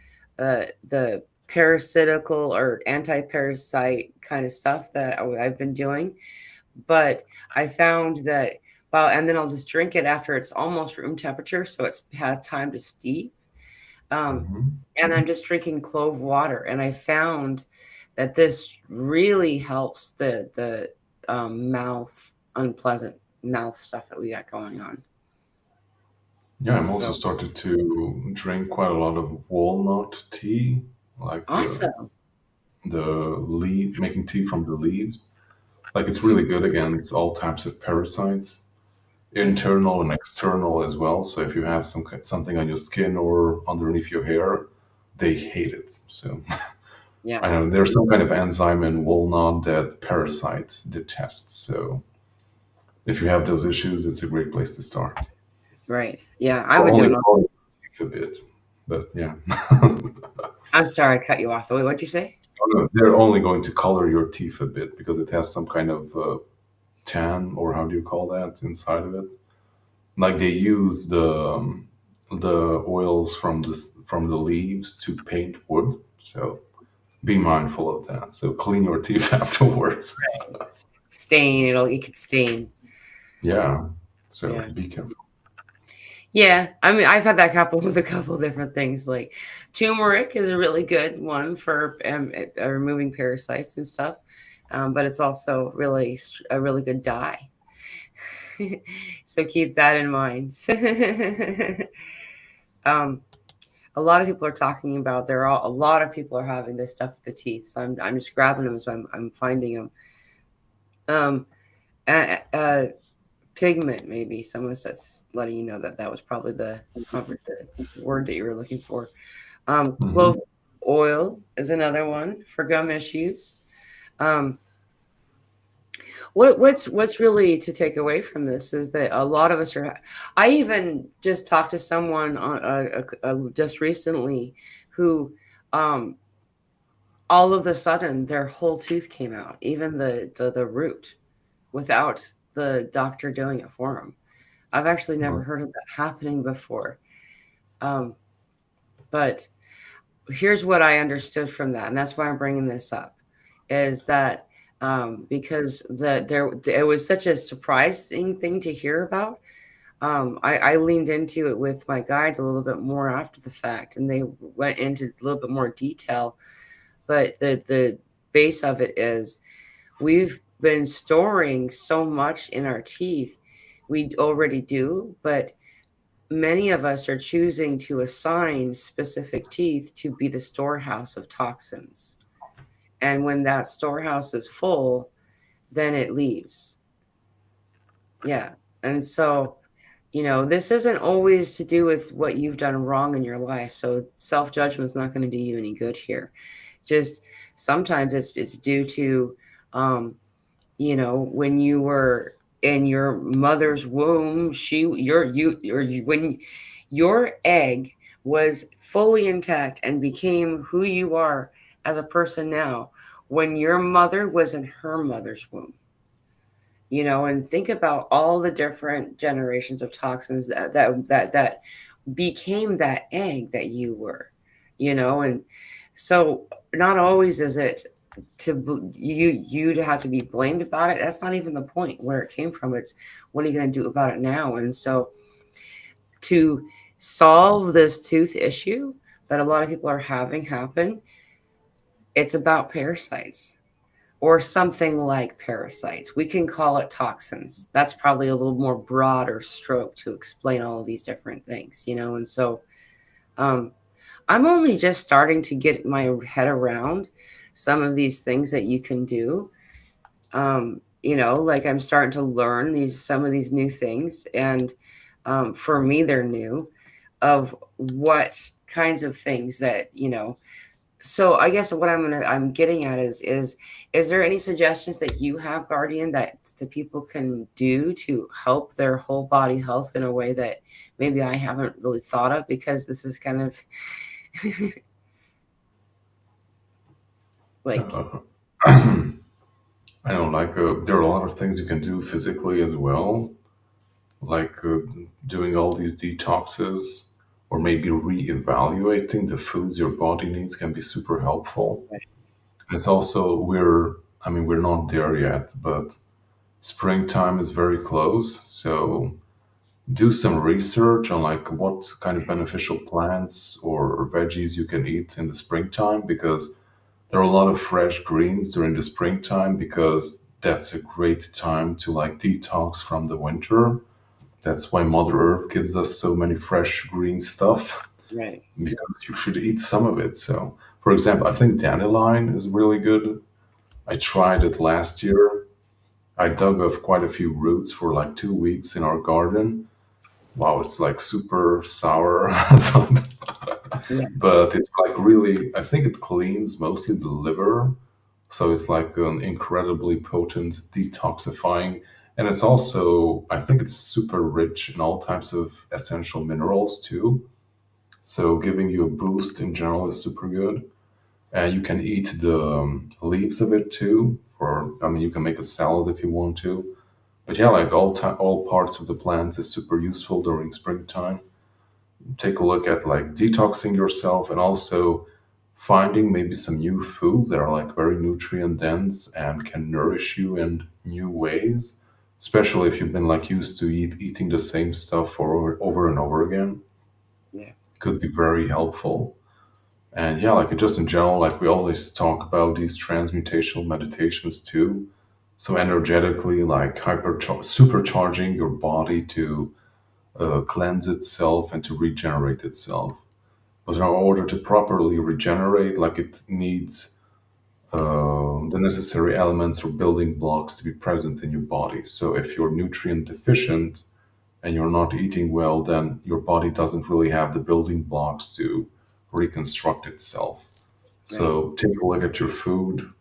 parasitical or anti-parasite kind of stuff that I've been doing. But I found that, well, and then I'll just drink it after it's almost room temperature, so it's has time to steep. Um, Hmm. and I'm just drinking clove water, and I found that this really helps the mouth, unpleasant mouth stuff that we got going on. Yeah, I'm also So started to drink quite a lot of walnut tea, like awesome. the leaf, making tea from the leaves. Like it's really good against all types of parasites, internal and external as well. So if you have something on your skin or underneath your hair, they hate it. So Yeah. I know there's some kind of enzyme in walnut that parasites detest. So if you have those issues, it's a great place to start. Right. Yeah. I Or would do only it. a bit, but yeah. I'm sorry I cut you off. What'd you say? They're only going to color your teeth a bit because it has some kind of tan, or how do you call that, inside of it. Like they use the oils from the leaves to paint wood. So be mindful of that. So clean your teeth afterwards. Stain. It could stain. Yeah. So Yeah. be careful. Yeah. I mean, I've had that couple with a couple different things. Like turmeric is a really good one for removing parasites and stuff. But it's also a really good dye. So keep that in mind. um, a lot of people are talking about a lot of people are having this stuff with the teeth. So I'm just grabbing them, so I'm finding them. Um, uh, uh, Pigment, maybe someone's that's letting you know that that was probably the word that you were looking for. Hmm. Clove oil is another one for gum issues. Um, what's really to take away from this is that a lot of us are. I even just talked to someone on just recently who, um, all of a sudden their whole tooth came out, even the root, without the doctor doing it for them. I've actually never heard of that happening before. Um, but here's what I understood from that, and that's why I'm bringing this up, is that because it was such a surprising thing to hear about. I leaned into it with my guides a little bit more after the fact, and they went into a little bit more detail. But the base of it is been storing so much in our teeth. We already do, but many of us are choosing to assign specific teeth to be the storehouse of toxins. And when that storehouse is full, then it leaves. Yeah. And so, this isn't always to do with what you've done wrong in your life. So self judgment is not going to do you any good here. Just sometimes it's due to, um, when you were in your mother's womb, when your egg was fully intact and became who you are as a person now, when your mother was in her mother's womb. And think about all the different generations of toxins that became that egg that you were, and so not always is it you to have to be blamed about it. That's not even the point where it came from. It's what are you going to do about it now? And so to solve this tooth issue that a lot of people are having happen, it's about parasites or something like parasites. We can call it toxins. That's probably a little more broader stroke to explain all of these different things, and so um, I'm only just starting to get my head around some of these things that you can do. Like I'm starting to learn some of these new things, and for me, they're new of what kinds of things that. So I guess what I'm getting at is there any suggestions that you have, Guardian, that the people can do to help their whole body health in a way that maybe I haven't really thought of, because this is kind of like Uh, I don't like. There are a lot of things you can do physically as well, like doing all these detoxes, or maybe re-evaluating the foods your body needs can be super helpful. It's also I mean, we're not there yet, but springtime is very close, so do some research on like what kind of beneficial plants or veggies you can eat in the springtime, because there are a lot of fresh greens during the springtime, because that's a great time to like detox from the winter. That's why Mother Earth gives us so many fresh green stuff, right, because you should eat some of it. So, for example, I think dandelion is really good. I tried it last year. I dug up quite a few roots for like 2 weeks in our garden. Wow, it's like super sour. yeah, But it's like really, I think it cleans mostly the liver. So it's like an incredibly potent detoxifying. And it's also, I think it's super rich in all types of essential minerals too. So giving you a boost in general is super good. And you can eat the leaves of it too. I mean, you can make a salad if you want to. But yeah, like all parts of the plant is super useful during springtime. Take a look at like detoxing yourself, and also finding maybe some new foods that are like very nutrient dense and can nourish you in new ways, especially if you've been like used to eating the same stuff for over and over again. yeah, Could be very helpful. And yeah, like just in general, like we always talk about these transmutational meditations too. So energetically, like supercharging your body to cleanse itself and to regenerate itself. But in order to properly regenerate, like it needs the necessary elements or building blocks to be present in your body. So if you're nutrient deficient and you're not eating well, then your body doesn't really have the building blocks to reconstruct itself. right, So take a look at your food.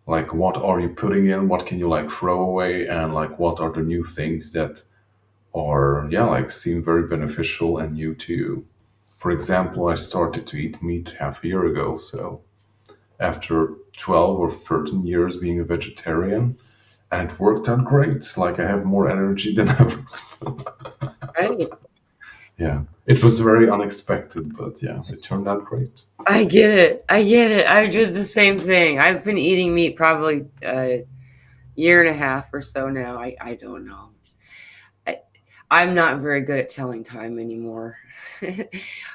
Like, what are you putting in? What can you like throw away? And like, what are the new things that are, yeah, like seem very beneficial and new to you? For example, I started to eat meat half a year ago. So after 12 or 13 years being a vegetarian, and it worked out great. Like, I have more energy than ever. right. Yeah. It was very unexpected, but yeah, it turned out great. I get it. I get it. I did the same thing. I've been eating meat probably a year and a half or so now. I don't know. I, I'm not very good at telling time anymore.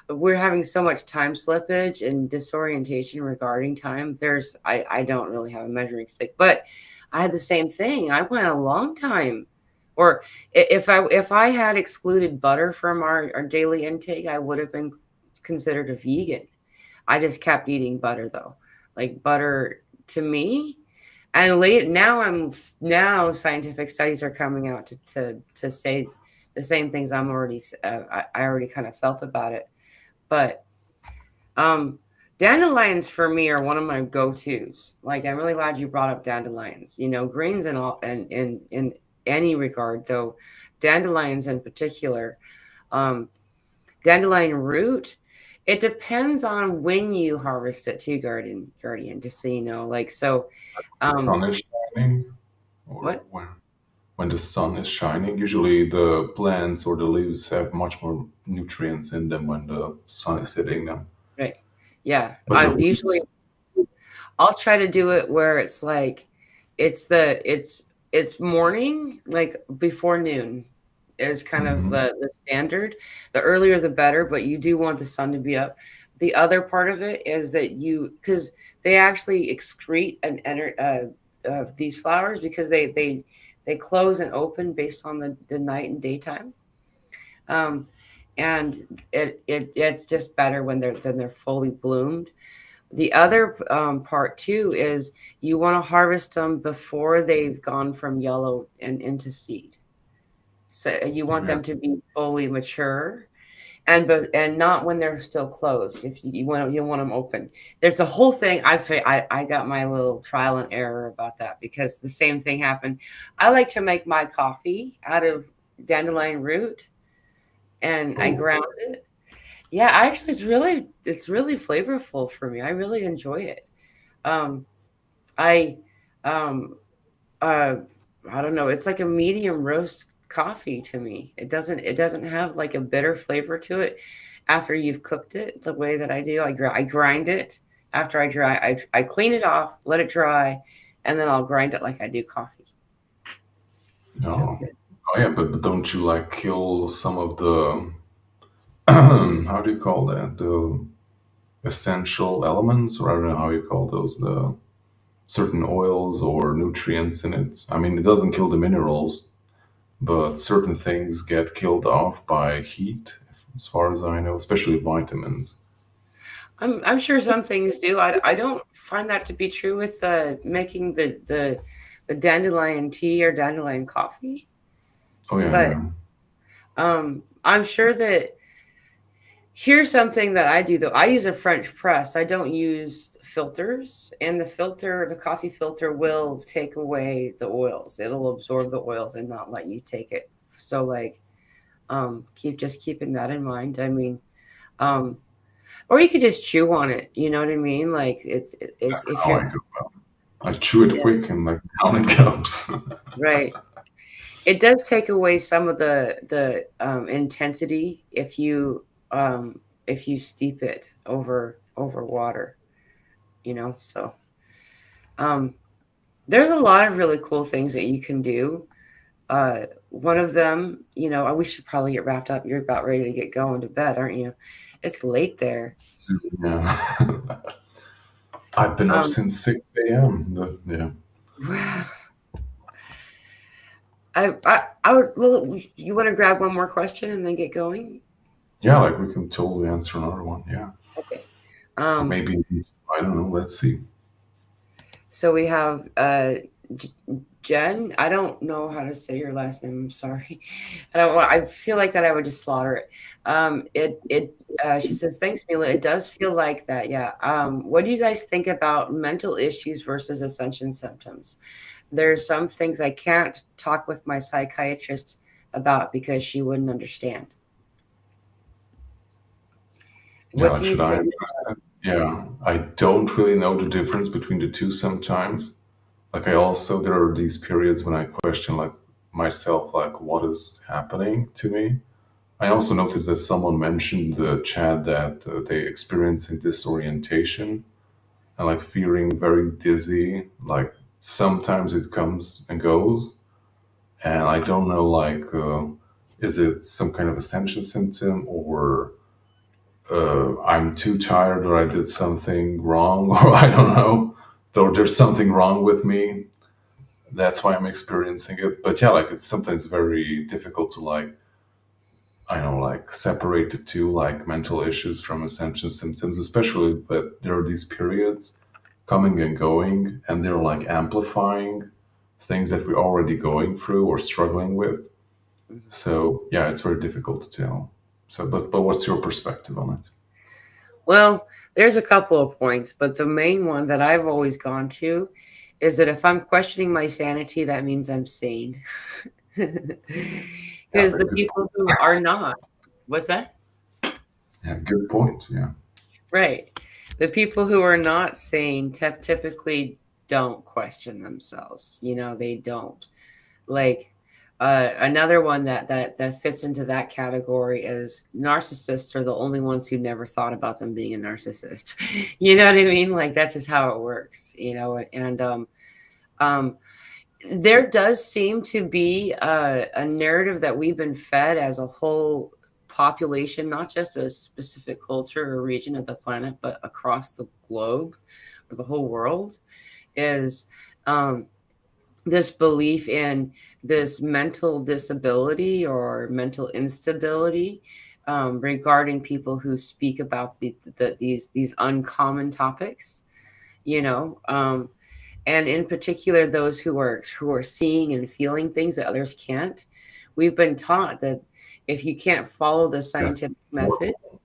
We're having so much time slippage and disorientation regarding time. I don't really have a measuring stick, but I had the same thing. I went a long time. Or if I had excluded butter from our daily intake, I would have been considered a vegan. I just kept eating butter though. Like butter to me, and late now scientific studies are coming out to say the same things I already kind of felt about it. But um, dandelions for me are one of my go-tos. Like I'm really glad you brought up dandelions. You know, greens and all, and in any regard, though, dandelions in particular, um, dandelion root. It depends on when you harvest it too, guardian. Just so you know, like so. The sun is shining, or What? when the sun is shining, usually the plants or the leaves have much more nutrients in them when the sun is hitting them. Right. Yeah. But the I roots, usually I'll try to do it where it's like it's the it's morning, like before noon is kind of mhm, the standard. The earlier the better, but you do want the sun to be up. The other part of it is that you because they actually excrete these flowers because they close and open based on the night and daytime. Um, and it's just better when they're fully bloomed. The other part too is you want to harvest them before they've gone from yellow and into seed. So you want yeah. them to be fully mature, and not when they're still closed. If you want them open. There's a whole thing. I got my little trial and error about that because the same thing happened. I like to make my coffee out of dandelion root, and I Oh, ground it. Yeah, actually, it's really flavorful for me. I really enjoy it. Um, I um uh I don't know, it's like a medium roast coffee to me. It doesn't have like a bitter flavor to it after you've cooked it the way that I do. I grind it after I clean it off, let it dry, and then I'll grind it like I do coffee. It's really no. good. Oh yeah, but don't you like kill some of the how do you call that? The essential elements, or I don't know how you call those, the certain oils or nutrients in it. I mean, it doesn't kill the minerals, but certain things get killed off by heat, as far as I know, especially vitamins. I'm sure some things do. I don't find that to be true with making the dandelion tea or dandelion coffee, Oh yeah, but yeah. I'm sure that here's something that I do though. I use a French press. I don't use filters, and the coffee filter will take away the oils. It'll absorb the oils and not let you take it. So like, keeping that in mind. I mean, um, or you could just chew on it. You know what I mean? Like it's That's if how you're I go. I chew it yeah, quick and like down it goes. right. It does take away some of the intensity if you steep it over water. You know, so um, there's a lot of really cool things that you can do. One of them, you know, we should probably get wrapped up. You're about ready to get going to bed, aren't you? It's late there. Yeah. I've been up Um, since 6 a.m. Yeah. I would. You want to grab one more question and then get going? Yeah, like we can totally answer another one. Yeah. Okay. Or Um, maybe, I don't know. Let's see. so we have J- Jen. I don't know how to say your last name. I'm sorry. I feel like that I would just slaughter it. She says, "Thanks, Mila. It does feel like that. Yeah. What do you guys think about mental issues versus ascension symptoms? There's some things I can't talk with my psychiatrist about because she wouldn't understand. Yeah, What like do you should I think?" address that? Yeah, I don't really know the difference between the two sometimes. Like I also there are these periods when I question like myself, like what is happening to me. I also noticed that someone mentioned in the chat that they experiencing disorientation and like feeling very dizzy. Like sometimes it comes and goes, and I don't know like is it some kind of ascension symptom or I'm too tired or I did something wrong or I don't know. Though there's something wrong with me. that's why I'm experiencing it. But yeah, like it's sometimes very difficult to like, I know, like separate the two, like mental issues from ascension symptoms, especially. But there are these periods coming and going, and they're like amplifying things that we're already going through or struggling with. Mhm. So yeah, it's very difficult to tell. So, but what's your perspective on it? Well, there's a couple of points, but the main one that I've always gone to is that if I'm questioning my sanity, that means I'm sane. Yeah, Because the good point. people who are not, what's that? Yeah, good point. Yeah, Right. The people who are not sane typically don't question themselves. They don't. Like another one that fits into that category is narcissists are the only ones who never thought about them being a narcissist. You know what I mean? Like that's just how it works. And um, there does seem to be a narrative that we've been fed as a whole population, not just a specific culture or region of the planet, but across the globe or the whole world, is um, this belief in this mental disability or mental instability regarding people who speak about these uncommon topics, you know. And in particular those who are seeing and feeling things that others can't. We've been taught that if you can't follow the that's scientific method. normal.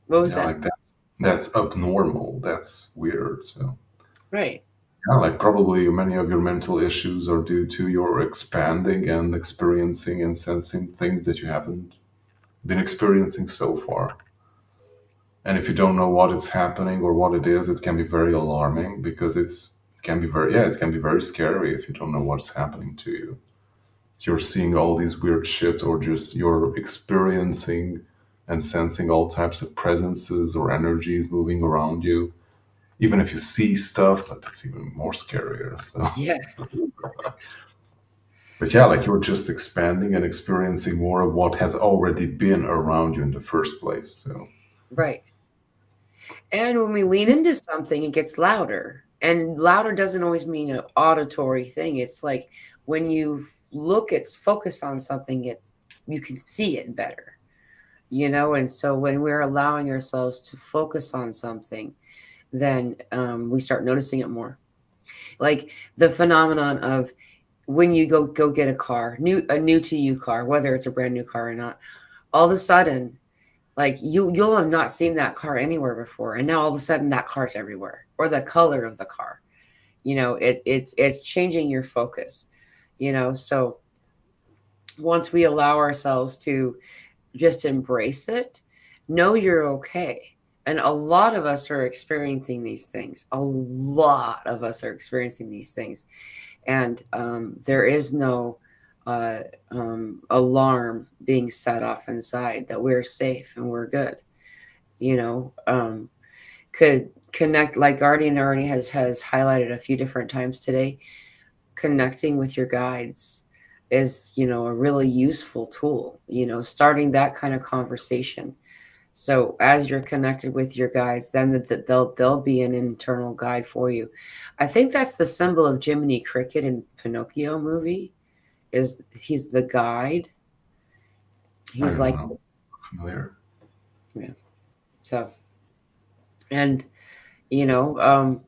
What was Yeah, that? like that's abnormal. That's weird. So Right. yeah, like probably many of your mental issues are due to your expanding and experiencing and sensing things that you haven't been experiencing so far. And if you don't know what is happening or what it is, it can be very alarming because it can be very, yeah, it can be very scary if you don't know what's happening to you. You're seeing all these weird shit, or just you're experiencing and sensing all types of presences or energies moving around you. Even if you see stuff, like that's even more scarier. So, Yeah. but yeah, like you're just expanding and experiencing more of what has already been around you in the first place. So, Right. And when we lean into something, it gets louder. And louder doesn't always mean an auditory thing. It's like when you focus on something, you can see it better, And so when we're allowing ourselves to focus on something, then we start noticing it more. Like the phenomenon of when you go get a new to you car, whether it's a brand new car or not, all of a sudden, like you'll have not seen that car anywhere before, and now all of a sudden that car's everywhere, or the color of the car. It's changing your focus. So once we allow ourselves to just embrace it, know you're okay. And a lot of us are experiencing these things. A lot of us are experiencing these things, and there is no uh, alarm being set off inside that we're safe and we're good. you know um could connect, like Guardian already has highlighted a few different times today. Connecting with your guides is a really useful tool, starting that kind of conversation. So as you're connected with your guides, then they'll be an internal guide for you. I think that's the symbol of Jiminy Cricket in Pinocchio movie. Is he's the guide. I He's don't like, know, familiar. yeah. So, and you know um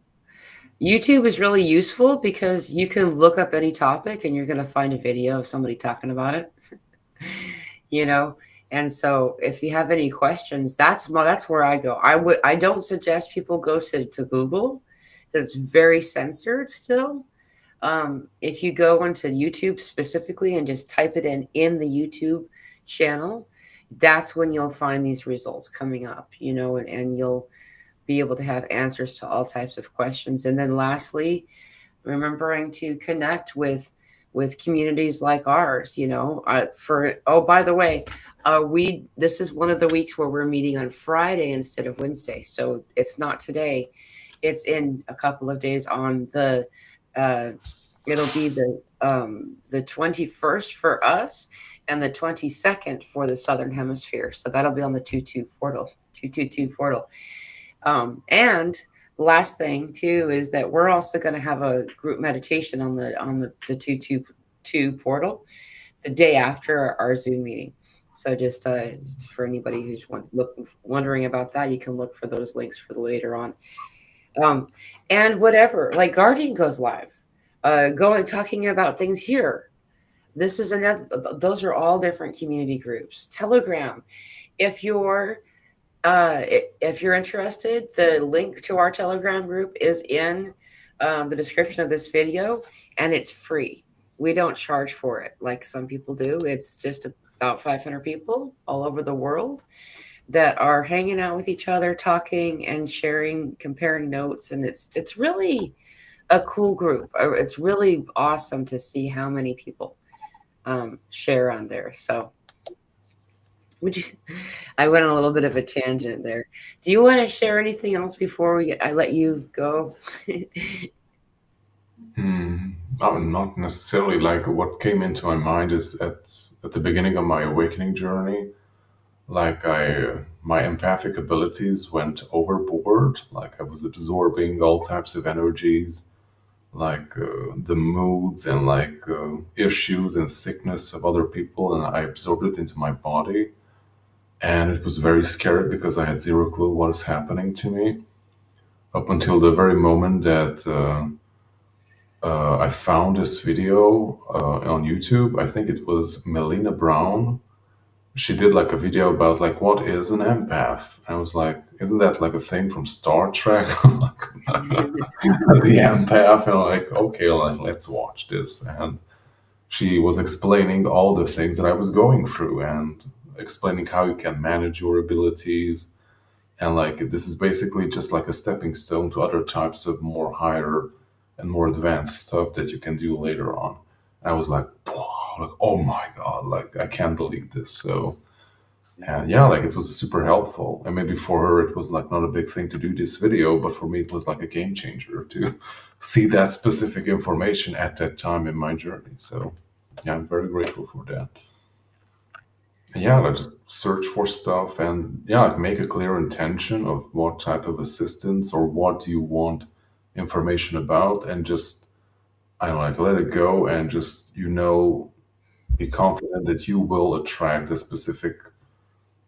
YouTube is really useful because you can look up any topic and you're going to find a video of somebody talking about it. you know and so if you have any questions, that's where I go. I don't suggest people go to Google, because it's very censored still. If you go onto YouTube specifically and just type it in the YouTube channel, that's when you'll find these results coming up, and you'll be able to have answers to all types of questions. And then lastly, remembering to connect with communities like ours. For oh, by the way, we this is one of the weeks where we're meeting on Friday instead of Wednesday, so it's not today. It's in a couple of days on the uh it'll be the 21st for us and the 22nd for the Southern Hemisphere. So that'll be on the 22 portal, 222 portal. And last thing too is that we're also going to have a group meditation on the 222 portal the day after our Zoom meeting. So just for anybody who's wondering about that, you can look for those links for the later on. Um, and whatever, like Guardian goes live, going talking about things here. This is another. Those are all different community groups. Telegram. If you're if you're interested, the link to our Telegram group is in the description of this video, and it's free. We don't charge for it like some people do. It's just about 500 people all over the world that are hanging out with each other, talking and sharing, comparing notes, and it's really a cool group. It's really awesome to see how many people share on there. So, would you? I went on a little bit of a tangent there. Do you want to share anything else before I let you go? Not necessarily. Like what came into my mind is at the beginning of my awakening journey, like my empathic abilities went overboard. Like I was absorbing all types of energies, like the moods and like issues and sickness of other people, and I absorbed it into my body. And it was very scary because I had zero clue what is happening to me up until the very moment that I found this video on YouTube. I think it was Melina Brown. She did like a video about like what is an empath. I was like, isn't that like a thing from Star Trek? The empath, and I'm like, okay, like, let's watch this. And she was explaining all the things that I was going through and explaining how you can manage your abilities. And like this is basically just like a stepping stone to other types of more higher and more advanced stuff that you can do later on. And I was like, like, oh my God, like I can't believe this. So and yeah, like it was super helpful. And maybe for her it was like not a big thing to do this video, but for me it was like a game changer to see that specific information at that time in my journey. So yeah, I'm very grateful for that. And yeah, like just search for stuff and yeah, like make a clear intention of what type of assistance or what do you want information about, and just I don't know, like let it go and just be confident that you will attract the specific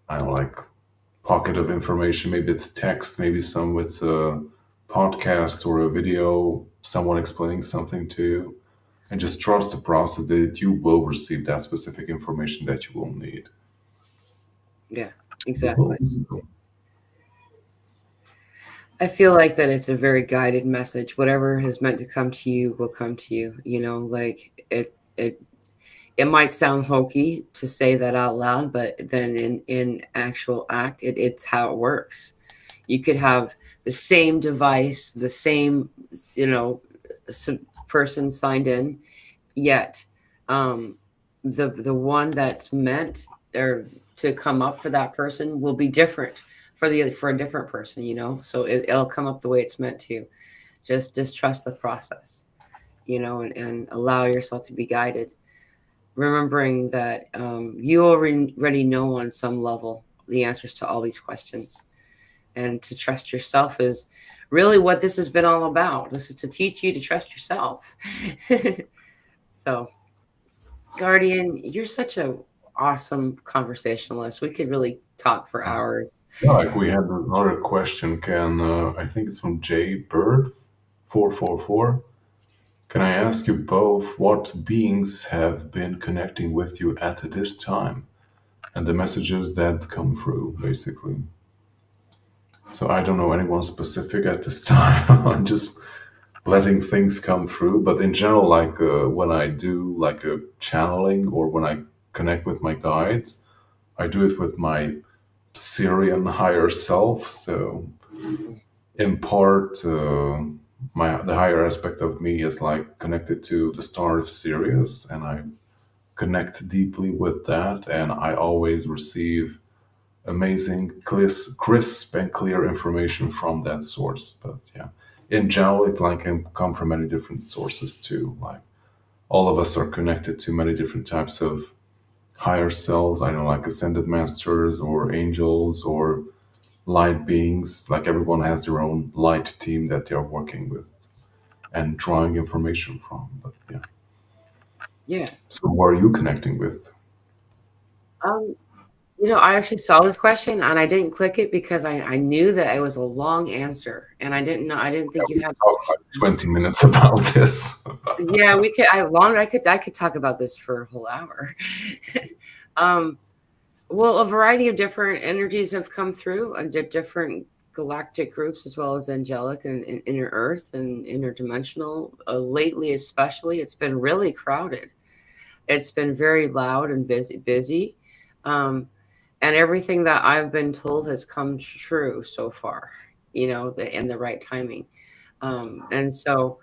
I don't know, like pocket of information. Maybe it's text, maybe some it's a podcast or a video, someone explaining something to you, and just trust the process that you will receive that specific information that you will need. Yeah, exactly. I feel like that it's a very guided message. Whatever is meant to come to you will come to you. You know, like it might sound hokey to say that out loud, but then in actual act, it's how it works. You could have the same device, the same, you know, person signed in, yet the one that's meant or to come up for that person will be different for a different person, you know. So it'll come up the way it's meant to. Just trust the process, you know, and allow yourself to be guided, remembering that you already know on some level the answers to all these questions, and to trust yourself is really what this has been all about. This is to teach you to trust yourself. So, Guardian, you're such a awesome conversationalist. We could really talk for hours. Yeah, like we had another question. Can I think it's from J Bird 444. Can I ask you both what beings have been connecting with you at this time and the messages that come through, basically? So I don't know anyone specific at this time. I'm just letting things come through. But in general, like when I do like a channeling or when I connect with my guides, I do it with my Syrian higher self. So in part, the higher aspect of me is like connected to the star of Sirius, and I connect deeply with that, and I always receive amazing, crisp and clear information from that source. But yeah, in general, it like can come from many different sources too. Like all of us are connected to many different types of higher selves. I know, like ascended masters or angels or light beings. Like everyone has their own light team that they're working with and drawing information from. But yeah. Yeah. So who are you connecting with? Um, I actually saw this question and I didn't click it because I knew that it was a long answer and I didn't think you had. Talk like 20 minutes about this. Yeah, we could. I could talk about this for a whole hour. um, well, a variety of different energies have come through, and different galactic groups, as well as angelic and inner Earth and interdimensional. Lately, especially, it's been really crowded. It's been very loud and busy, and everything that I've been told has come true so far. In the right timing, and so.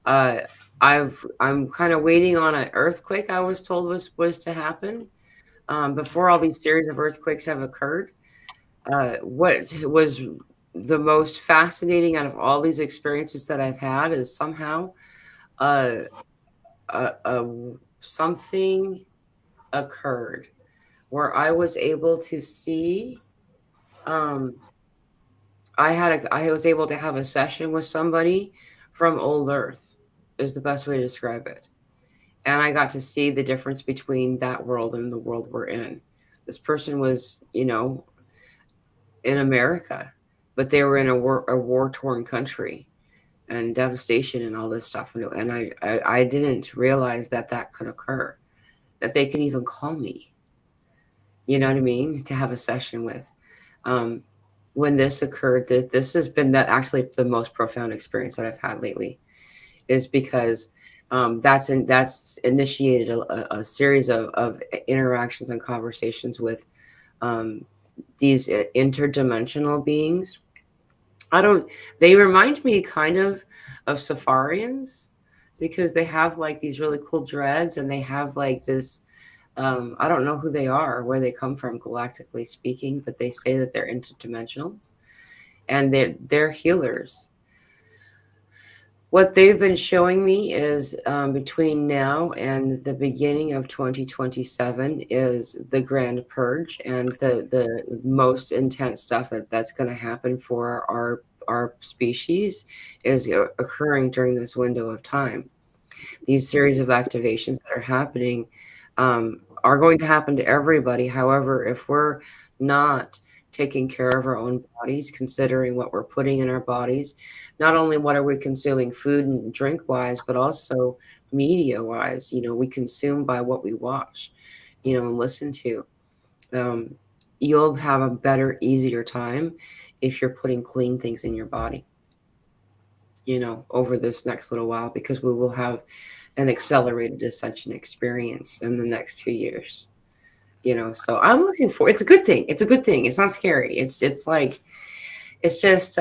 Uh, I'm kind of waiting on an earthquake. I was told was to happen before all these series of earthquakes have occurred. What was the most fascinating out of all these experiences that I've had is somehow uh, something occurred where I was able to see. Um, I was able to have a session with somebody from old Earth. Is the best way to describe it. And I got to see the difference between that world and the world we're in. This person was, in America, but they were in a war-torn country and devastation and all this stuff. And I didn't realize that could occur, that they could even call me, you know what I mean, to have a session with. Um, when this occurred, that this has been actually the most profound experience that I've had lately. Is because that's initiated a series of interactions and conversations with um, these interdimensional beings. I don't. They remind me kind of Safarians because they have like these really cool dreads and they have like this. I don't know who they are, where they come from, galactically speaking, but they say that they're interdimensionals and they're healers. What they've been showing me is between now and the beginning of 2027 is the Grand Purge and the most intense stuff that's going to happen for our species is occurring during this window of time. These series of activations that are happening are going to happen to everybody. However, if we're not taking care of our own bodies, considering what we're putting in our bodies, not only what are we consuming food and drink wise, but also media wise, we consume by what we watch, and listen to. Um, you'll have a better, easier time if you're putting clean things in your body, over this next little while, because we will have an accelerated ascension experience in the next 2 years. So I'm looking for. It's a good thing. It's a good thing. It's not scary. It's like it's just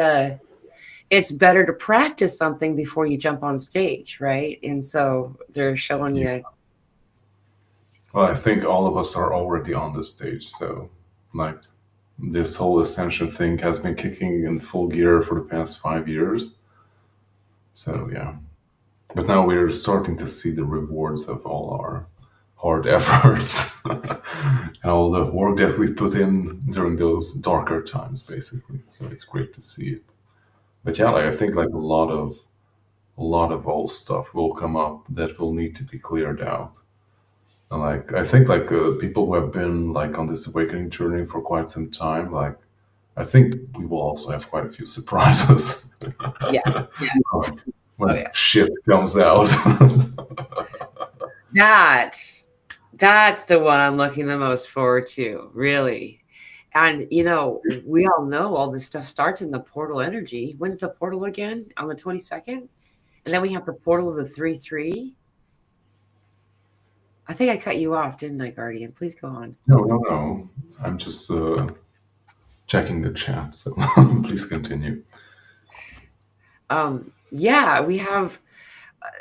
it's better to practice something before you jump on stage, right? And so they're showing Yeah. you. Well, I think all of us are already on the stage. So, like, this whole ascension thing has been kicking in full gear for the past 5 years. So, yeah. But now we're starting to see the rewards of all our hard efforts and all the work that we've put in during those darker times, basically. So it's great to see it. But yeah, like, I think like a lot of old stuff will come up that will need to be cleared out. And like I think like people who have been like on this awakening journey for quite some time, like I think we will also have quite a few surprises. Yeah, yeah, oh When yeah. shit comes out. That that's the one I'm looking the most forward to, really. And we all know all this stuff starts in the portal energy. When's the portal again? On the 22nd? And then we have the portal of the 3-3. I think I cut you off, didn't I, Guardian? Please go on. No, no, no. I'm just checking the chat, so please continue. Yeah, we have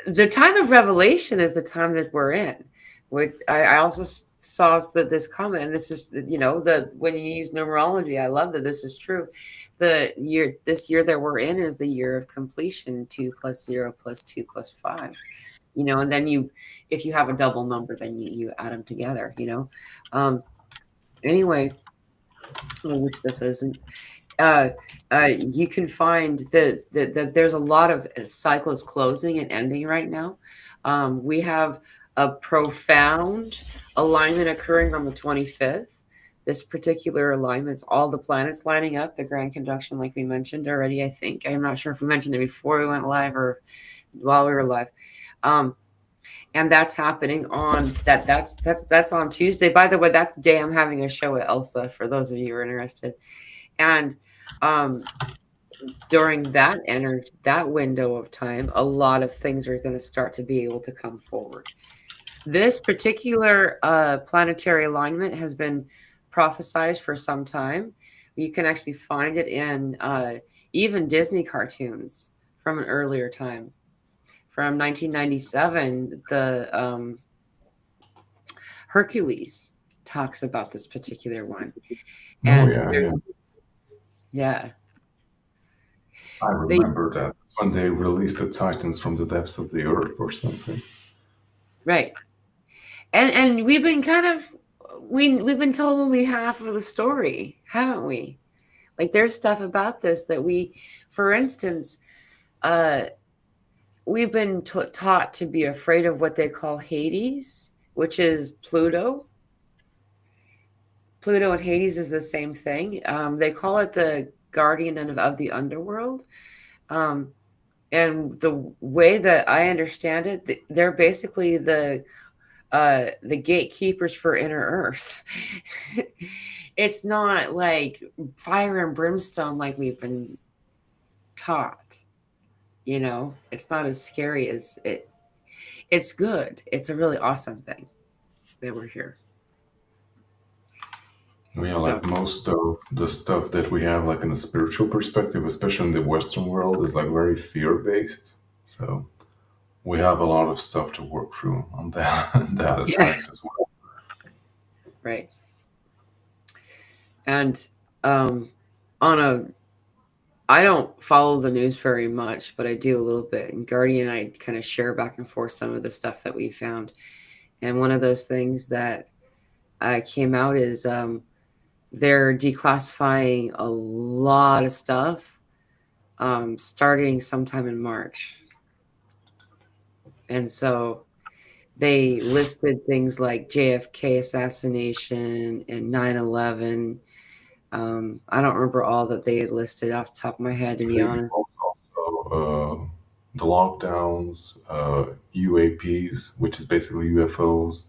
the time of revelation is the time that we're in. Which I also saw that this comment, and this is the when you use numerology, I love that this is true. This year that we're in is the year of completion. 2 + 0 + 2 + 5. And then if you have a double number, then you add them together. Anyway, which this isn't. uh, you can find that there's a lot of cycles closing and ending right now. We have a profound alignment occurring on the 25th. This particular alignment's all the planets lining up, the grand conjunction, like we mentioned already, I think. I'm not sure if we mentioned it before we went live or while we were live. And that's happening on that's on Tuesday. By the way, that's the day I'm having a show at Elsa, for those of you who are interested. And um, during that window of time, a lot of things are going to start to be able to come forward. This particular planetary alignment has been prophesized for some time. You can actually find it in even Disney cartoons from an earlier time. From 1997, the Hercules talks about this particular one. Oh And yeah, yeah. yeah, I they remember that when they released the Titans from the depths of the earth or something. right. And we've been kind of we've been told only half of the story, haven't we? Like there's stuff about this that we, for instance, uh we've been taught to be afraid of what they call Hades, which is Pluto. Pluto and Hades is the same thing. They call it the guardian of the underworld. Um, and the way that I understand it, they're basically the gatekeepers for inner earth. It's not like fire and brimstone like we've been taught. It's not as scary as it. It's good. It's a really awesome thing that we're here. Yeah, So like most of the stuff that we have, like in a spiritual perspective, especially in the Western world, is like very fear-based. So we have a lot of stuff to work through on that that yeah, aspect as well. right. And um, on a I don't follow the news very much, but I do a little bit. And Guardian and I kind of share back and forth some of the stuff that we found. And one of those things that came out is they're declassifying a lot of stuff starting sometime in March. And so they listed things like JFK assassination and 9/11. I don't remember all that they had listed off the top of my head, to be It honest. involves also the lockdowns, UAPs, which is basically UFOs.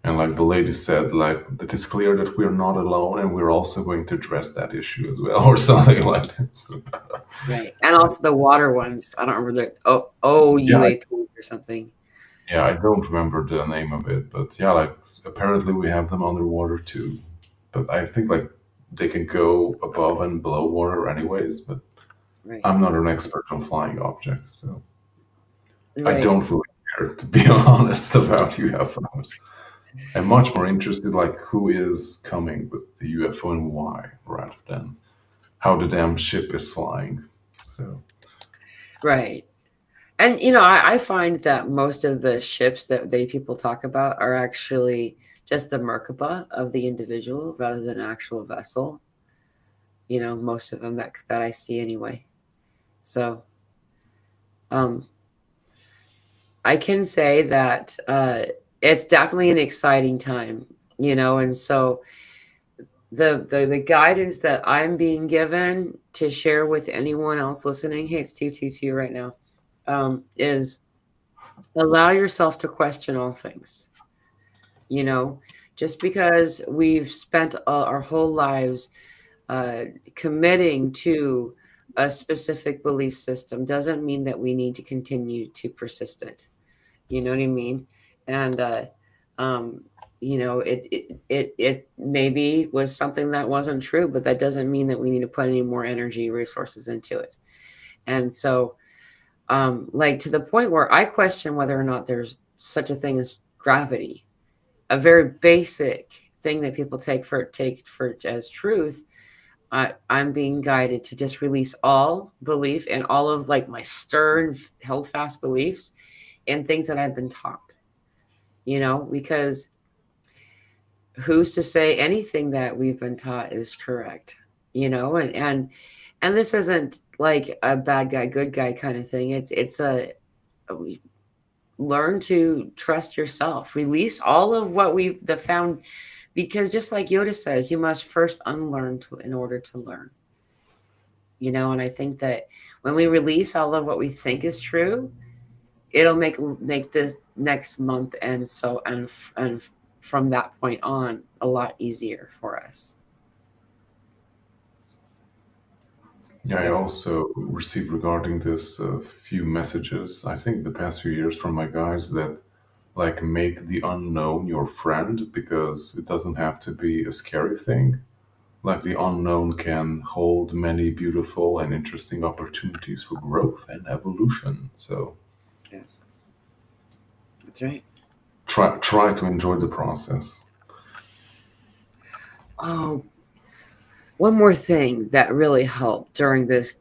And like the lady said, like it is clear that we are not alone, and we're also going to address that issue as well, or something like that. So, Right. And also the water ones. I don't remember yeah, UAP or something. yeah, I don't remember the name of it, but yeah, like apparently we have them underwater too. But I think like they can go above and below water anyways. But Right. I'm not an expert on flying objects, so I Right. don't really care to be honest about UFOs. I'm much more interested like who is coming with the UFO and why, rather than how the damn ship is flying. So Right. And I find that most of the ships that they people talk about are actually just the Merkaba of the individual rather than an actual vessel. Most of them that I see anyway. So um I can say that it's definitely an exciting time, and so the guidance that I'm being given to share with anyone else listening, hey, it's 222 right now, is allow yourself to question all things. You know, just because we've spent our whole lives uh, committing to a specific belief system doesn't mean that we need to continue to persist it. You know what I mean? And um, it maybe was something that wasn't true, but that doesn't mean that we need to put any more energy resources into it. And so, like to the point where I question whether or not there's such a thing as gravity, a very basic thing that people take for as truth. I'm being guided to just release all belief and all of like my stern, held fast beliefs and things that I've been taught. Because who's to say anything that we've been taught is correct? and this isn't like a bad guy, good guy kind of thing. It's learn to trust yourself. Release all of what we've the found, because just like Yoda says, you must first unlearn in order to learn. And I think that when we release all of what we think is true, it'll make this next month and from that point on a lot easier for us. Yeah, I That's also received regarding this a few messages, I think the past few years from my guys that like make the unknown your friend because it doesn't have to be a scary thing. Like the unknown can hold many beautiful and interesting opportunities for growth and evolution. So yeah, that's right. try to enjoy the process. Oh, one more thing that really helped during this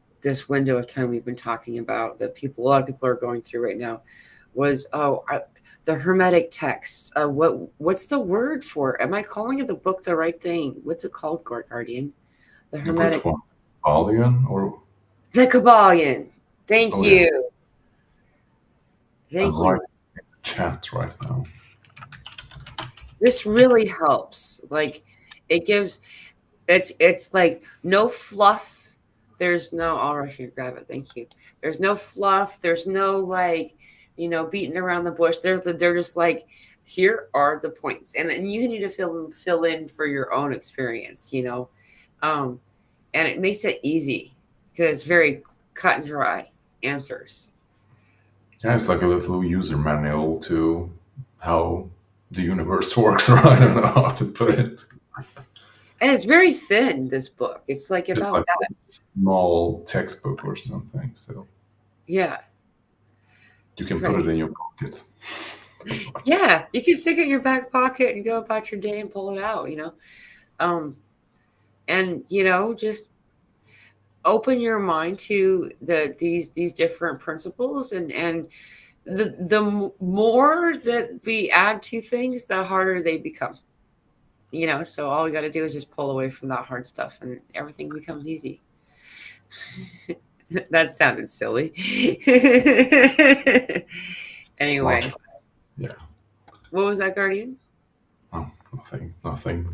window of time we've been talking about, that a lot of people are going through right now, was the hermetic texts. What's the word for it? Am I calling it the book the right thing? What's it called, Guardian? The Which hermetic, one? Balian or the Kabbalion. Thank oh yeah, you, I'm thank you. right in the chat right now. This really helps. Like, it gives. It's like no fluff. There's no. I'll rush you to grab it. Thank you. There's no fluff. There's no like, beating around the bush. They're just like, here are the points, and then you need to fill in for your own experience. Um, and it makes it easy because it's very cut and dry answers. Yeah, it's like a little user manual to how the universe works, or I don't know how to put it. And it's very thin. This book. It's like It's about like a that. small textbook or something, so Yeah. you can put Right. it in your pocket. Yeah, you can stick it in your back pocket and go about your day and pull it out. Um, and just open your mind to these different principles, and the more that we add to things, the harder they become. So all we got to do is just pull away from that hard stuff, and everything becomes easy. That sounded silly. Not, Anyway, yeah, what was that, Guardian? no, nothing, nothing.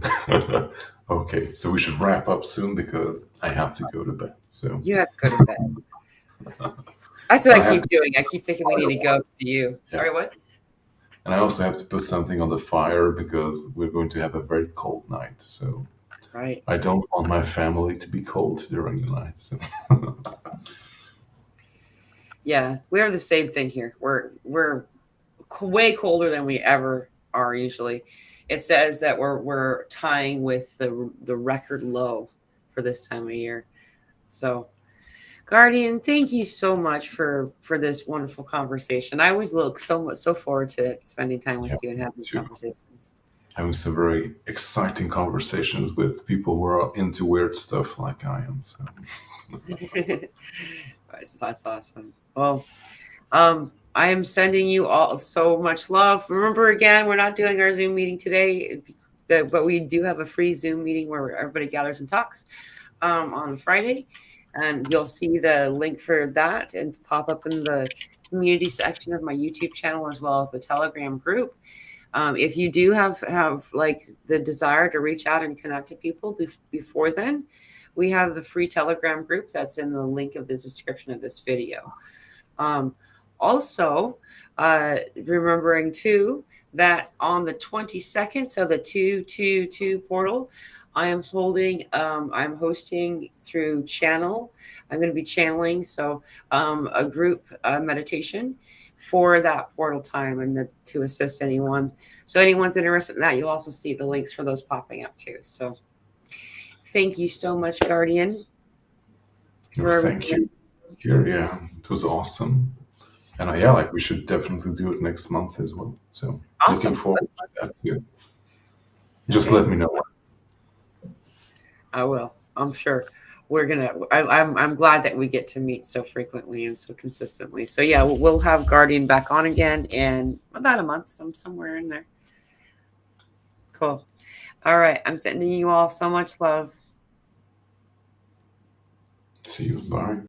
Okay, so we should wrap up soon because I have to go to bed. So You have to go to bed. That's what and I I have keep to, doing. I keep thinking we need to go to you. yeah, Sorry, what? and I also have to put something on the fire because we're going to have a very cold night. So Right. I don't want my family to be cold during the night. So Yeah, we have the same thing here. We're way colder than we ever are usually. It says that we're tying with the record low for this time of year. So, Guardian, thank you so much for this wonderful conversation. I always look so forward to spending time yeah, with you and having too. conversations. Having some very exciting conversations with people who are into weird stuff like I am. So That's awesome. Well, I am sending you all so much love. Remember, again, we're not doing our Zoom meeting today, but we do have a free Zoom meeting where everybody gathers and talks on Friday. And you'll see the link for that and pop up in the community section of my YouTube channel, as well as the Telegram group. If you do have like the desire to reach out and connect to people before then, we have the free Telegram group that's in the link of the description of this video. Um, Also, remembering too that on the 22nd, so the 222 portal, I'm hosting through Channel. I'm going to be channeling, so a group meditation for that portal time, and to assist anyone. So anyone's interested in that, you'll also see the links for those popping up too. So thank you so much, Guardian, no, for thank everything. you. Here, yeah, it was awesome. And yeah, like we should definitely do it next month as well. So looking Awesome. forward to that too. Just Okay. let me know. I will. I'm sure we're gonna. I'm glad that we get to meet so frequently and so consistently. So yeah, we'll have Guardian back on again in about a month, somewhere in there. Cool. All right. I'm sending you all so much love. See you. Bye.